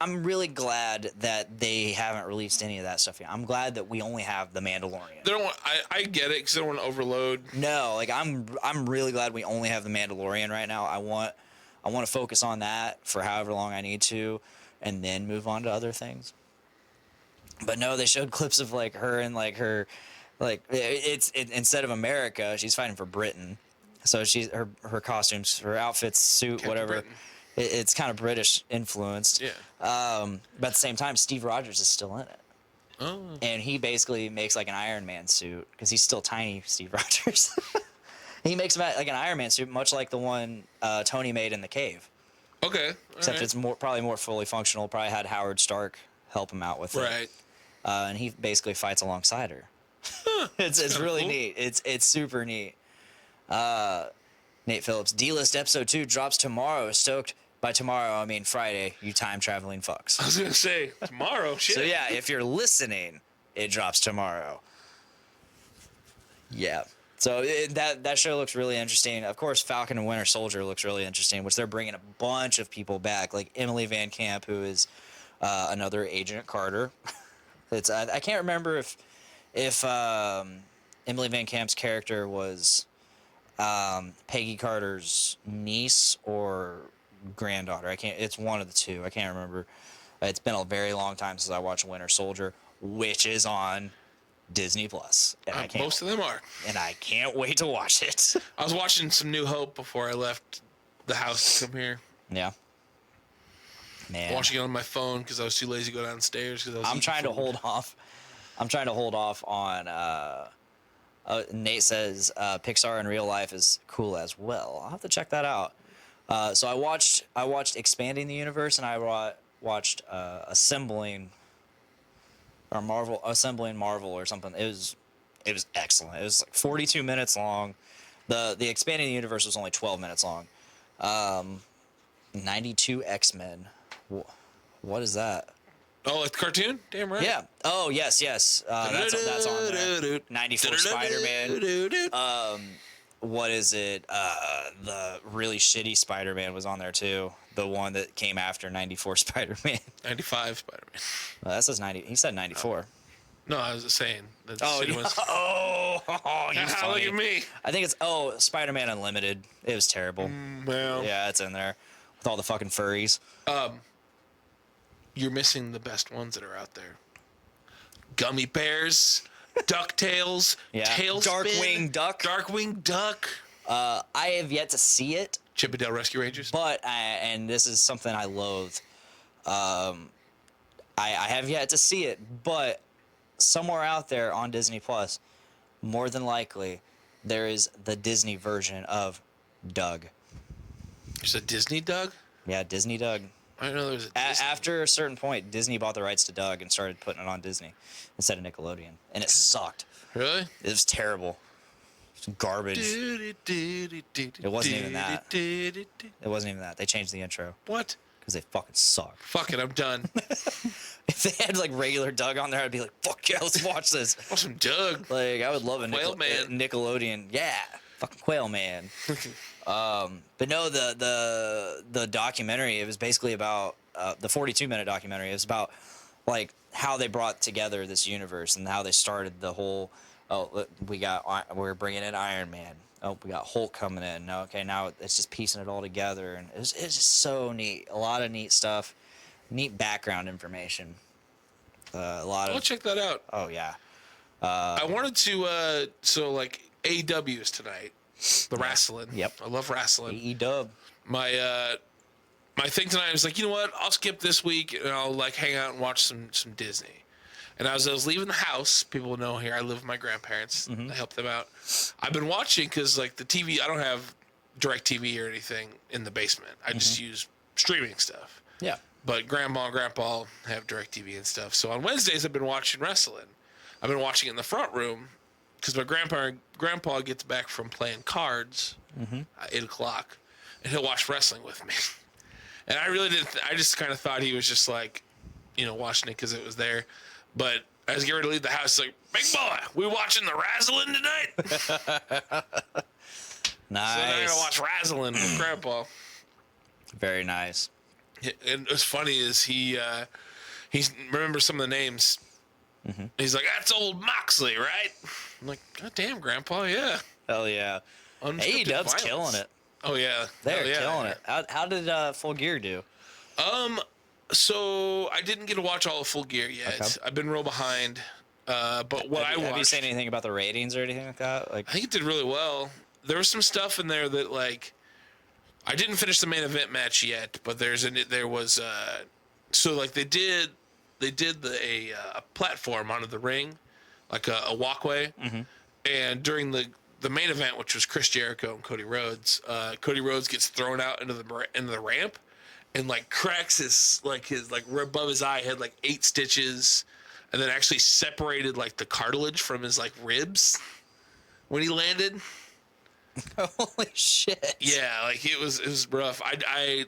I'm really glad that they haven't released any of that stuff yet. I'm glad that we only have the Mandalorian. They don't want, I get it because they don't want to overload. No, like I'm really glad we only have the Mandalorian right now. I want to focus on that for however long I need to, and then move on to other things. But no, they showed clips of like her and like her, like instead of America, she's fighting for Britain. So her costumes, her outfits, suit, Captain whatever. Britain. It's kind of British influenced. Yeah. But at the same time, Steve Rogers is still in it. Oh. And he basically makes like an Iron Man suit because he's still tiny, Steve Rogers. He makes like an Iron Man suit, much like the one Tony made in the cave. Okay. Except it's probably more fully functional. Probably had Howard Stark help him out with it. Right. And he basically fights alongside her. It's really cool. neat. It's super neat. Nate Phillips, D-List episode 2 drops tomorrow. Stoked. By tomorrow, I mean Friday, you time traveling fucks. I was gonna say tomorrow. Shit. So yeah, if you're listening, it drops tomorrow. Yeah. So that show looks really interesting. Of course, Falcon and Winter Soldier looks really interesting, which they're bringing a bunch of people back, like Emily Van Camp, who is another Agent Carter. I can't remember if Emily Van Camp's character was Peggy Carter's niece or granddaughter. It's one of the two. I can't remember. It's been a very long time since I watched Winter Soldier, which is on Disney Plus. Most of them are. And I can't wait to watch it. I was watching some New Hope before I left the house to come here. Yeah. Man. Watching it on my phone because I was too lazy to go downstairs. I'm trying to hold off. I'm trying to hold off on. Nate says Pixar in real life is cool as well. I'll have to check that out. So I watched Expanding the Universe, and I watched Assembling Marvel or something. It was excellent. It was like 42 minutes long. The Expanding the Universe was only 12 minutes long. 92 X-Men. What is that? Oh, it's cartoon? Damn right. Yeah. Oh, yes. That's on there. 94 Spider-Man. What is it? The really shitty Spider-Man was on there too. The one that came after 94 Spider-Man. 95 Spider-Man. Well, that says 90. He said 94. No, I was just saying. That Oh, shit yeah. was... You Look funny. at me. I think it's Spider-Man Unlimited. It was terrible. Well, Yeah, it's in there with all the fucking furries. you're missing the best ones that are out there. Gummy Bears, DuckTales, Yeah. Tailspin, Darkwing Duck. Darkwing Duck, I have yet to see it, Chippendale Rescue Rangers. but and this is something I loathe. I have yet to see it, but somewhere out there on Disney Plus, more than likely, there is the Disney version of Doug. There's a Disney Doug? Yeah, Disney Doug. I didn't know there was a Disney. After a certain point, Disney bought the rights to Doug and started putting it on Disney instead of Nickelodeon, and it sucked. Really? It was terrible. It was garbage. It wasn't even that. It wasn't even that. They changed the intro What? because they fucking suck. Fuck it, I'm done. If they had like regular Doug on there, I'd be like, "Fuck yeah, let's watch this." Want some Doug? Like, I would love a Quail Man. Nickelodeon. Yeah, fucking Quail Man. But no, the documentary, it was basically about the 42-minute documentary. It was about like how they brought together this universe and how they started the whole. Oh, look, we're bringing in Iron Man. Oh, we got Hulk coming in. No, okay, now it's just piecing it all together, and it's just so neat. A lot of neat stuff, neat background information. A lot I'll of. check that out. Oh yeah. I wanted to, so like AEW is tonight. The wrestling. Yep. I love wrestling. AE-Dub. My thing tonight was like, you know what? I'll skip this week and I'll like hang out and watch some Disney. And as I was leaving the house, people know here I live with my grandparents. I help them out. I've been watching because like the TV, I don't have DirecTV or anything in the basement. I just use streaming stuff. Yeah. But grandma and grandpa have DirecTV and stuff. So on Wednesdays, I've been watching wrestling. I've been watching it in the front room because my grandpa gets back from playing cards at 8 o'clock, and he'll watch wrestling with me. And I really didn't. I just kind of thought he was just like, watching it because it was there. But I was getting ready to leave the house, like, big boy, we watching the wrestling tonight? Nice. So I'm gonna watch wrestling with grandpa. Very nice. And what's funny is he remembers some of the names. He's like, that's old Moxley, right? I'm like, God damn, grandpa, yeah. Hell yeah. Unscripted AEW's violence. killing it. Oh yeah, They're Hell yeah. killing it. How did Full Gear do? So I didn't get to watch all of Full Gear yet. Okay. I've been real behind. But what I watched, Have you seen anything about the ratings or anything like that? Like, I think it did really well. There was some stuff in there that like I didn't finish the main event match yet, but there was so like they did a platform onto the ring, like a walkway, and during the main event, which was Chris Jericho and Cody Rhodes gets thrown out into the ramp, and like cracks his above his eye had like 8 stitches, and then actually separated like the cartilage from his like ribs when he landed. Holy shit! Yeah, like it was rough. I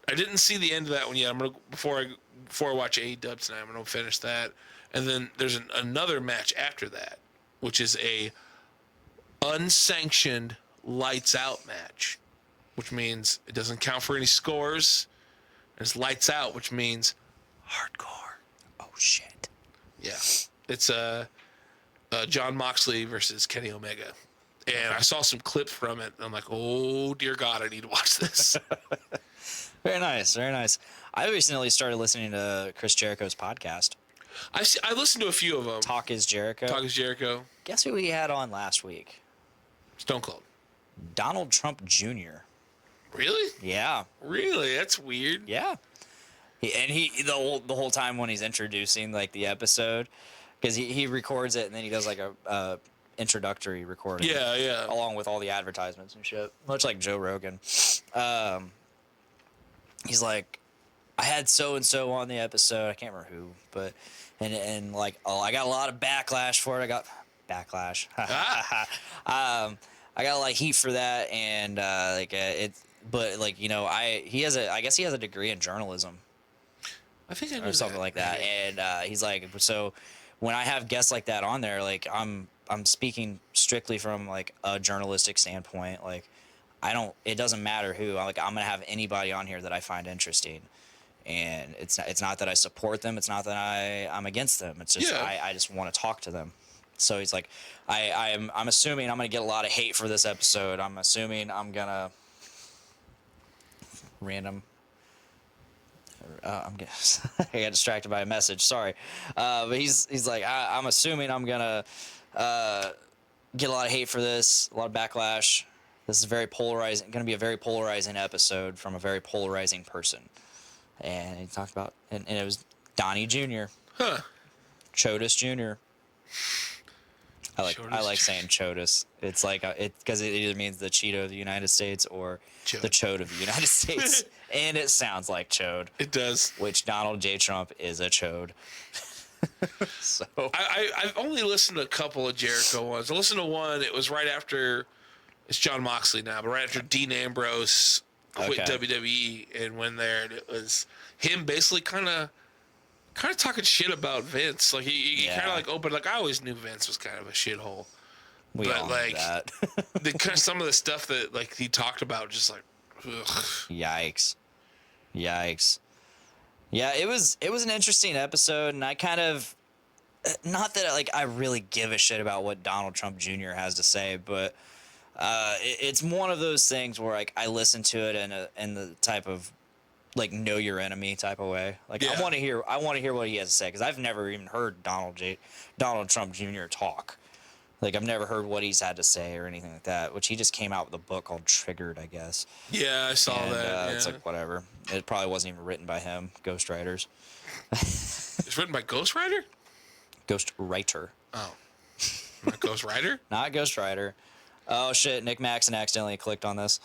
didn't see the end of that one yet. I'm gonna before I watch AEW tonight, I'm gonna finish that, and then there's another match after that, which is a unsanctioned lights out match, which means it doesn't count for any scores, and it's lights out, which means hardcore. Oh shit! Yeah, it's John Moxley versus Kenny Omega. And I saw some clips from it, and I'm like, oh, dear God, I need to watch this. Very nice, very nice. I recently started listening to Chris Jericho's podcast. I listened to a few of them. Talk is Jericho. Talk is Jericho. Guess who we had on last week? Stone Cold. Donald Trump Jr. Really? Yeah. Really? That's weird. Yeah. He the whole time when he's introducing like the episode, because he records it and then he does like a introductory recording. Yeah. Along with all the advertisements and shit, much like Joe Rogan. He's like, I had so and so on the episode. I can't remember who, but and like, oh, I got a lot of backlash for it. I got backlash. I got like heat for that, and but like, you know, I guess he has a degree in journalism. I think I knew or something like that. And he's like, so when I have guests like that on there, like I'm speaking strictly from like a journalistic standpoint. Like it doesn't matter who. I'm gonna have anybody on here that I find interesting. And it's not that I support them. It's not that I'm against them. It's just I just want to talk to them. So he's like, I'm assuming I'm gonna get a lot of hate for this episode. I'm assuming I'm gonna random. I got distracted by a message. Sorry, but he's like, I'm assuming I'm gonna get a lot of hate for this, a lot of backlash. This is going to be a very polarizing episode from a very polarizing person. And he talked about, and it was Donnie Jr. Huh. Chodus Jr. I like saying Chodus. It's like because it either means the Cheeto of the United States or the Chode of the United States, and it sounds like Chode. It does. Which Donald J. Trump is a Chode. So I've only listened to a couple of Jericho ones. I listened to one. It was right after it's John Moxley now, but right after Dean Ambrose quit WWE and went there, and it was him basically kind of talking shit about Vince. Like he kind of like opened, like, I always knew Vince was kind of a shithole. We all like knew that. the kind of some of the stuff that like he talked about, just like, ugh. Yikes. Yeah, it was an interesting episode, and I kind of, not that like I really give a shit about what Donald Trump Jr. has to say, but it's one of those things where like I listen to it in the type of like know your enemy type of way. Like I want to hear what he has to say, because I've never even heard Donald Trump Jr. talk. Like I've never heard what he's had to say or anything like that. Which he just came out with a book called Triggered, I guess. Yeah, I saw that. It's like whatever. It probably wasn't even written by him. Ghostwriters. It's written by Ghostwriter? Ghostwriter. Oh. Not Ghostwriter? Not Ghostwriter. Oh shit, Nick Maxon accidentally clicked on this.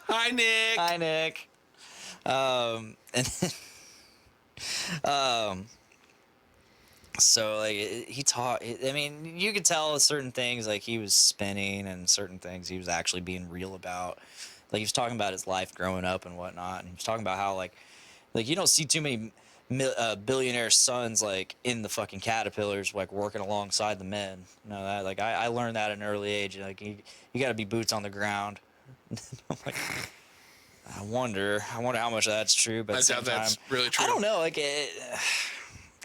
Hi, Nick. Hi, Nick. So like he taught. I mean, you could tell certain things like he was spinning, and certain things he was actually being real about. Like he was talking about his life growing up and whatnot, and he was talking about how like you don't see too many billionaire sons like in the fucking Caterpillars, like working alongside the men. You know that? Like I learned that at an early age. Like you got to be boots on the ground. I'm like, I wonder how much of that's true. But I doubt that's really true. I don't know. Like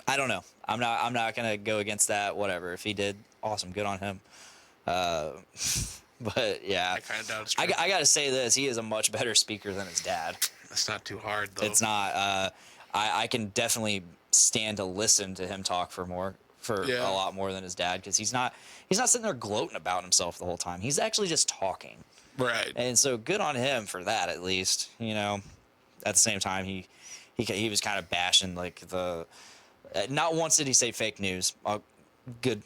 I don't know. I'm not gonna go against that. Whatever. If he did, awesome. Good on him. But yeah, I kind of doubt it's true. I gotta say this: he is a much better speaker than his dad. That's not too hard though. It's not. I can definitely stand to listen to him talk for a lot more than his dad, because he's not sitting there gloating about himself the whole time. He's actually just talking. Right. And so good on him for that, at least. You know, at the same time, he was kind of bashing like the. Not once did he say fake news. Good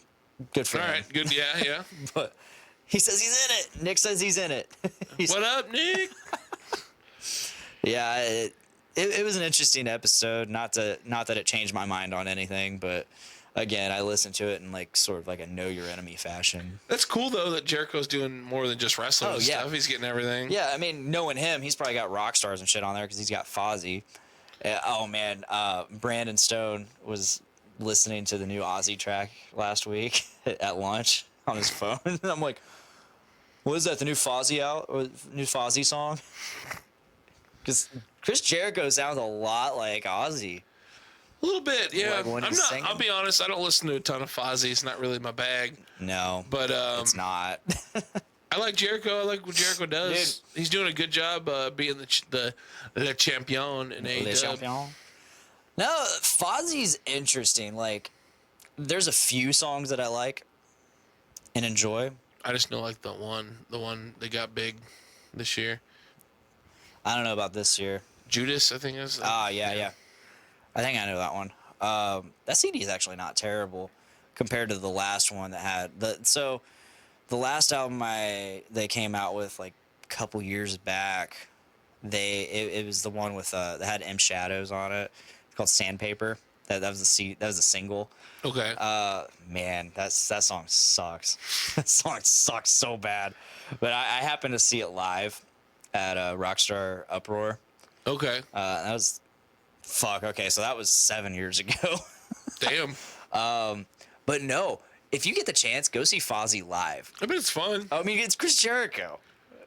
for him. All right, good. Yeah. But he says he's in it. Nick says he's in it. What up, Nick? Yeah, it was an interesting episode. Not that it changed my mind on anything, but again, I listened to it in like sort of like a know your enemy fashion. That's cool though that Jericho's doing more than just wrestling and stuff. He's getting everything. Yeah, I mean, knowing him, he's probably got rock stars and shit on there because he's got Fozzy. Oh man, Brandon Stone was listening to the new Ozzy track last week at lunch on his phone. I'm like, what is that? The new Fozzy song? Because Chris Jericho sounds a lot like Ozzy. A little bit, yeah. Like when I'm he's not. singing. I'll be honest. I don't listen to a ton of Fozzy. It's not really my bag. No, But it's not. I like Jericho. I like what Jericho does. Dude. He's doing a good job being the champion in Le AEW. Champion. No, Fozzy's interesting. Like, there's a few songs that I like and enjoy. I just know like the one that got big this year. I don't know about this year. Judas, I think is. Yeah. I think I know that one. That CD is actually not terrible compared to the last one that had the last album they came out with like a couple years back. It was the one with that had M Shadows on it. It's called Sandpaper. That was the single. Okay. Man, that song sucks. That song sucks so bad. But I happened to see it live at Rockstar Uproar. Okay. That was okay, so that was 7 years ago. Damn. But no, if you get the chance, go see Fozzy live. I bet it's fun. I mean, it's Chris Jericho.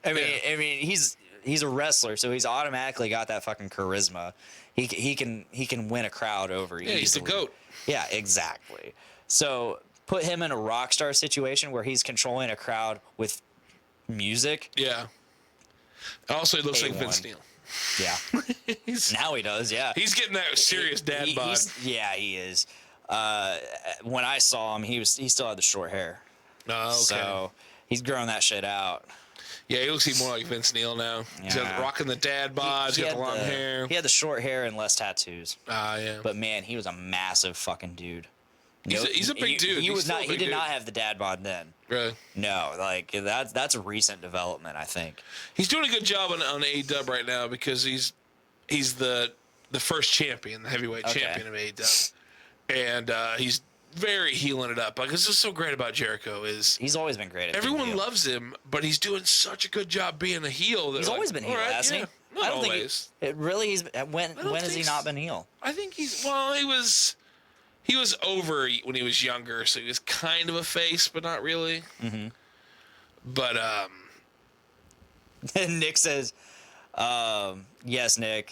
I mean, he's a wrestler, so he's automatically got that fucking charisma. He can win a crowd over. Yeah, he's the GOAT. Yeah, exactly. So put him in a rock star situation where he's controlling a crowd with music. Yeah. Also, he looks like A1. Vince Neil. Yeah. Now he does. Yeah. He's getting that serious dad bod. He is. When I saw him, he still had the short hair. Oh, okay. So he's growing that shit out. Yeah, he looks more like Vince Neil now. He's Yeah. rocking the dad bod. He's got the long hair. He had the short hair and less tattoos. Yeah. But man, he was a massive fucking dude. He's a big dude. He He's was still a not. He big did dude. not have the dad bod then. Really? No, like that's a recent development, I think. He's doing a good job on AEW right now because he's the first champion, the heavyweight champion of AEW, and he's very healing it up. Like this is so great about Jericho is He's always been great at being everyone heel. loves him, but he's doing such a good job being a heel. That He's always been heel, all right, hasn't yeah. he? Not I don't always. think it really. When has he think not so. been heel? I think he was over when he was younger, so he was kind of a face, but not really. Mm-hmm. But Nick says, yes, Nick,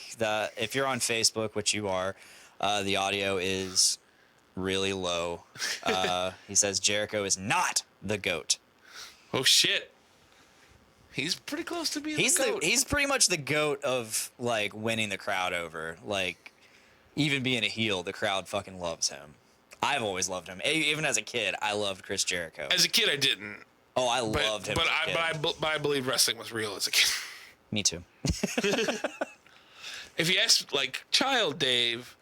if you're on Facebook, which you are, the audio is really low. He says Jericho is not the GOAT. oh shit, he's pretty close to being the GOAT. He's pretty much the GOAT of like winning the crowd over. Like even being a heel, the crowd fucking loves him. I've always loved him. Even as a kid, I loved Chris Jericho. As a kid, I didn't. Oh, I loved him. But as a kid. I believe wrestling was real as a kid. Me too. If you ask like child Dave,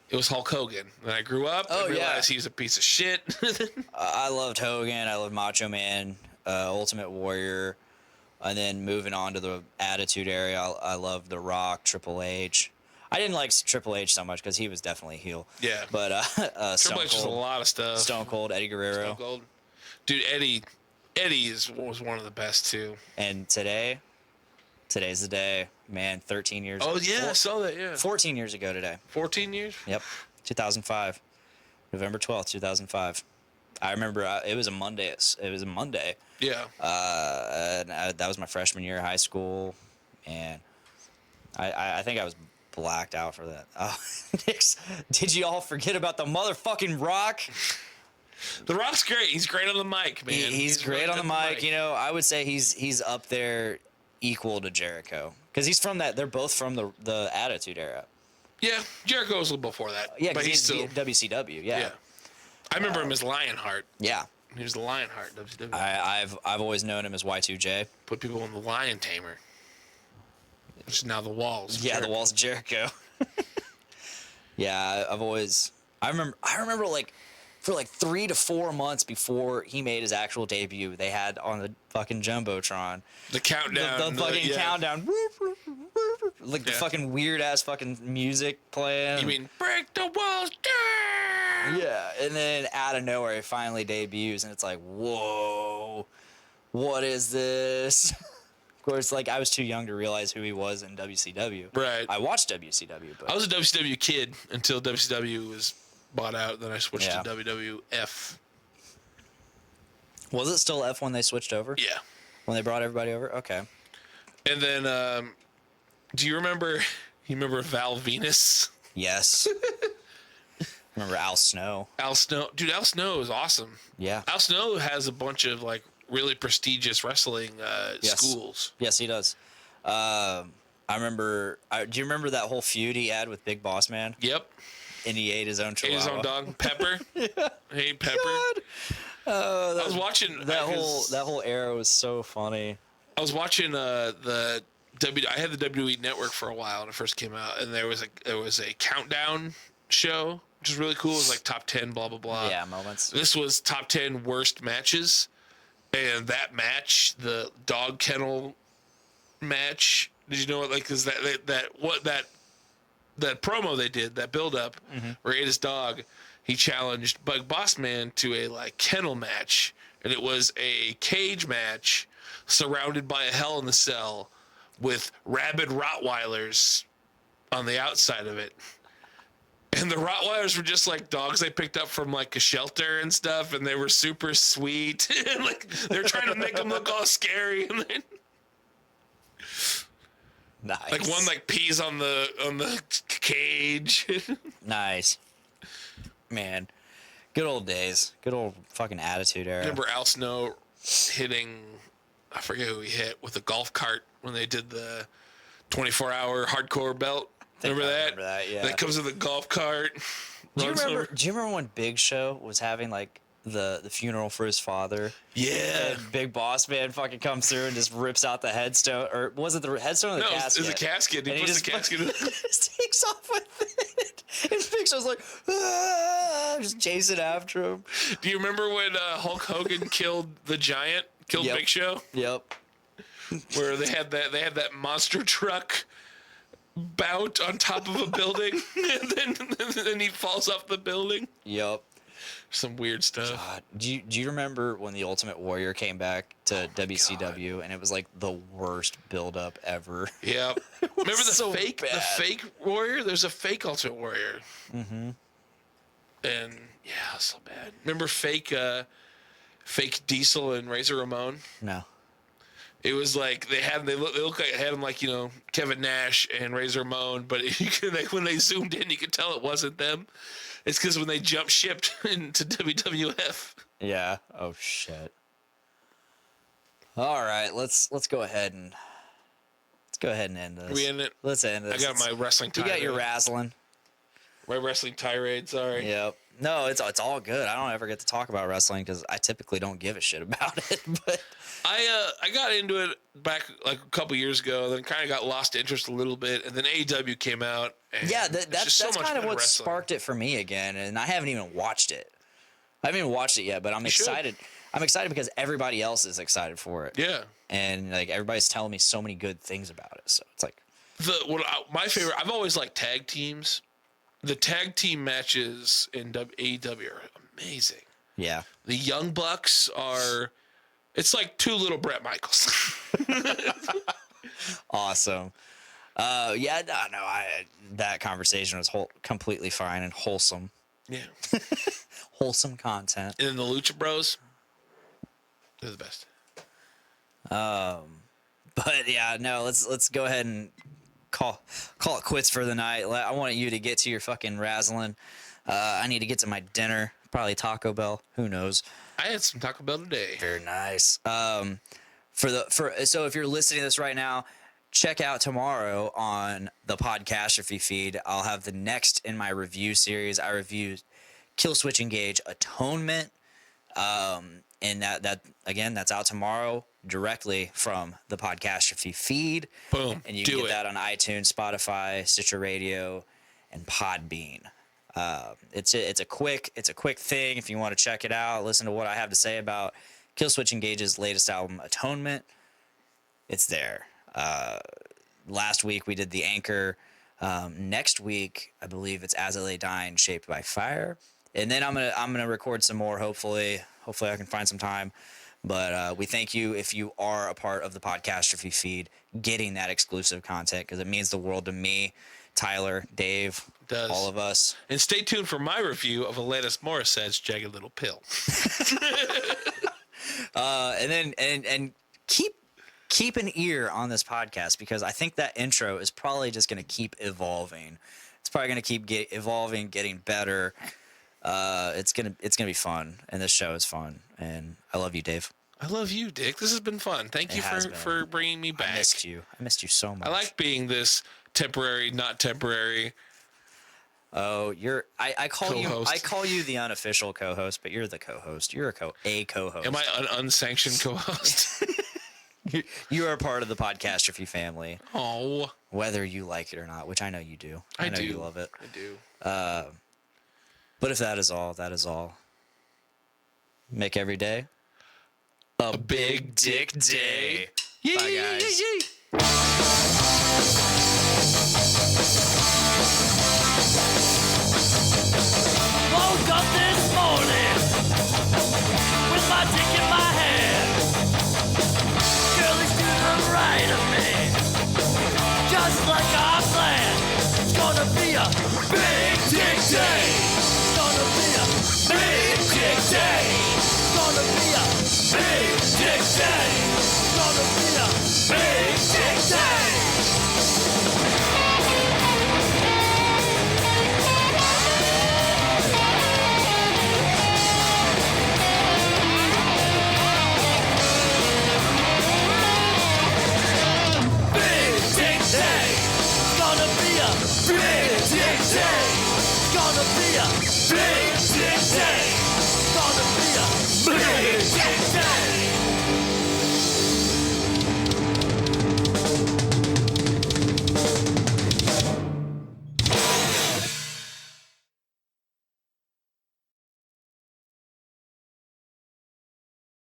it was Hulk Hogan. When I grew up, I realized he was a piece of shit. I loved Hogan. I loved Macho Man, Ultimate Warrior, and then moving on to the Attitude Era, I loved The Rock, Triple H. I didn't like Triple H so much because he was definitely heel. Yeah. But Triple H was a lot of stuff. Stone Cold, Eddie Guerrero. Stone Cold. Dude, Eddie was one of the best too. And today's the day. Man, 13 years. Oh yeah, I saw that. Yeah. 14 years ago today. 14 years. Yep, 2005, November 12th, 2005. I remember it was a Monday. It was a Monday. Yeah. That was my freshman year of high school, and I think I was blacked out for that. Oh, did you all forget about the motherfucking Rock? The Rock's great. He's great on the mic, man. He's great really on the good mic. You know, I would say he's up there equal to Jericho because he's from that. They're both from the Attitude Era. Yeah, Jericho was a little before that. Yeah, but because he's still WCW. Yeah. I remember him as Lionheart. Yeah. He was the Lionheart. WCW. I've always known him as Y2J. Put people in the Lion Tamer, which is now the Walls. of Yeah, the Jericho. Walls of Jericho. Yeah, I remember like for like 3 to 4 months before he made his actual debut, they had on the fucking Jumbotron The countdown. the fucking yeah. countdown, like the Yeah. fucking weird ass fucking music playing. You mean break the walls down? Yeah, and then out of nowhere, it finally debuts, and it's like, whoa, what is this? Of course, like I was too young to realize who he was in WCW. Right. I watched WCW, but I was a WCW kid until WCW was bought out. Then I switched Yeah. to WWF. was it still F when they switched over? Yeah. When they brought everybody over? Okay. And then, do you remember? You remember Val Venus? Yes. Remember Al Snow? Al Snow, dude. Al Snow is awesome. Yeah. Al Snow has a bunch of like really prestigious wrestling Yes. schools. Yes, he does. I remember. Do you remember that whole feud he had with Big Boss Man? Yep. And he ate his own Ate chihuahua. his own dog, Pepper. Hey, Pepper. I was watching That whole era was so funny. I was watching the I had the WWE Network for a while when it first came out, and there was a countdown show, which was really cool. It was like top 10, blah blah blah. Yeah, moments. This was top 10 worst matches, and that match, the dog kennel match. Did you know what? Like, is that promo they did, that build up, where he ate his dog, he challenged Bug Boss Man to a like kennel match, and it was a cage match surrounded by a Hell in the Cell with rabid Rottweilers on the outside of it. And the Rottweilers were just like dogs they picked up from like a shelter and stuff, and they were super sweet. And like they're trying to make them look all scary, and then Nice. like one like pees on the cage. Nice. Man, good old days. Good old fucking attitude era. Remember Al Snow hitting, I forget who he hit, with a golf cart when they did the 24-hour hardcore belt. Remember that? remember that, yeah. That comes with a golf cart. Do you runs remember? over- Do you remember when Big Show was having like the funeral for his father? Yeah. And Big Boss Man fucking comes through and just rips out the headstone, or was it the headstone or the No, casket? it was a casket. He And puts the casket in. just takes off with it. And Big Show's like, ah, just chasing after him. Do you remember when Hulk Hogan killed the Giant? Killed Yep. Big Show? Yep. Where they had that monster truck bout on top of a building, and then he falls off the building. Yep. Some weird stuff. God, do you remember when the Ultimate Warrior came back to WCW and it was like the worst build up ever? Yeah. Remember the so fake bad. Warrior? There's a fake Ultimate Warrior. Mm-hmm. And yeah, so bad. Remember fake Diesel and Razor Ramon? No. It was like they look like they had him like, you know, Kevin Nash and Razor Ramon, but you could, like, when they zoomed in, you could tell it wasn't them. It's because when they jumped shipped into WWF. Yeah. Oh shit. All right, let's go ahead and end this. We end it? Let's end this. I got my wrestling You tirade. got your wrestling. My wrestling tirade, sorry. Yep. No, it's all good. I don't ever get to talk about wrestling because I typically don't give a shit about it. But I got into it back like a couple years ago, then kind of got lost interest a little bit, and then AEW came out. And yeah, it's that's just so much kind of better what wrestling. sparked it for me again, and I haven't even watched it. I haven't even watched it yet, but I'm You should. excited. I'm excited because everybody else is excited for it. Yeah. And like everybody's telling me so many good things about it. So it's like, My favorite, I've always liked tag teams. The tag team matches in AEW are amazing. yeah. The Young Bucks are, it's like two little Bret Michaels. Awesome. Yeah, no, that conversation was completely fine and wholesome. Yeah. Wholesome content. And then the Lucha Bros, they're the best. But yeah, no, let's go ahead and call it quits for the night. I want you to get to your fucking razzling. I need to get to my dinner, probably Taco Bell. Who knows? I had some Taco Bell today. Very nice. So if you're listening to this right now, check out tomorrow on the Podcastrophe feed. I'll have the next in my review series. I reviewed Kill Switch Engage Atonement. And that again, that's out tomorrow directly from the Podcastrophe feed. Boom. And you can get that on iTunes, Spotify, Stitcher Radio, and Podbean. It's a quick thing if you want to check it out. Listen to what I have to say about Killswitch Engage's latest album, Atonement. It's there. Last week we did The Anchor. Next week, I believe it's As I Lay Dying, Shaped by Fire. And then I'm gonna record some more. Hopefully I can find some time. But we thank you if you are a part of the Podcastrophe feed, getting that exclusive content, because it means the world to me, Tyler, Dave, all of us. And stay tuned for my review of Alanis Morissette's Jagged Little Pill. And keep an ear on this podcast, because I think that intro is probably just going to keep evolving. It's probably going to keep evolving, getting better. It's gonna be fun, and this show is fun. And I love you, Dave. I love you, Dick. This has been fun. Thank you for bringing me back. I missed you so much. I like being this temporary, not temporary. Oh, I call co-host. I call you the unofficial co-host, but you're the co-host. You're a co-host. Am I an unsanctioned co-host? You are a part of the Podcastrophe family. Oh, whether you like it or not, which I know you do. I know you love it. I do. But if that is all, make every day a big dick day. Yee, Bye, guys. yee, yee. Woke up this morning with my dick in my hand. Girl is to the right of me, just like I planned. It's gonna be a big dick day. It's gonna be a big dick day. It's gonna be a big dick day. It's gonna be a big dick day. Big dick day. It's gonna be a big dick day.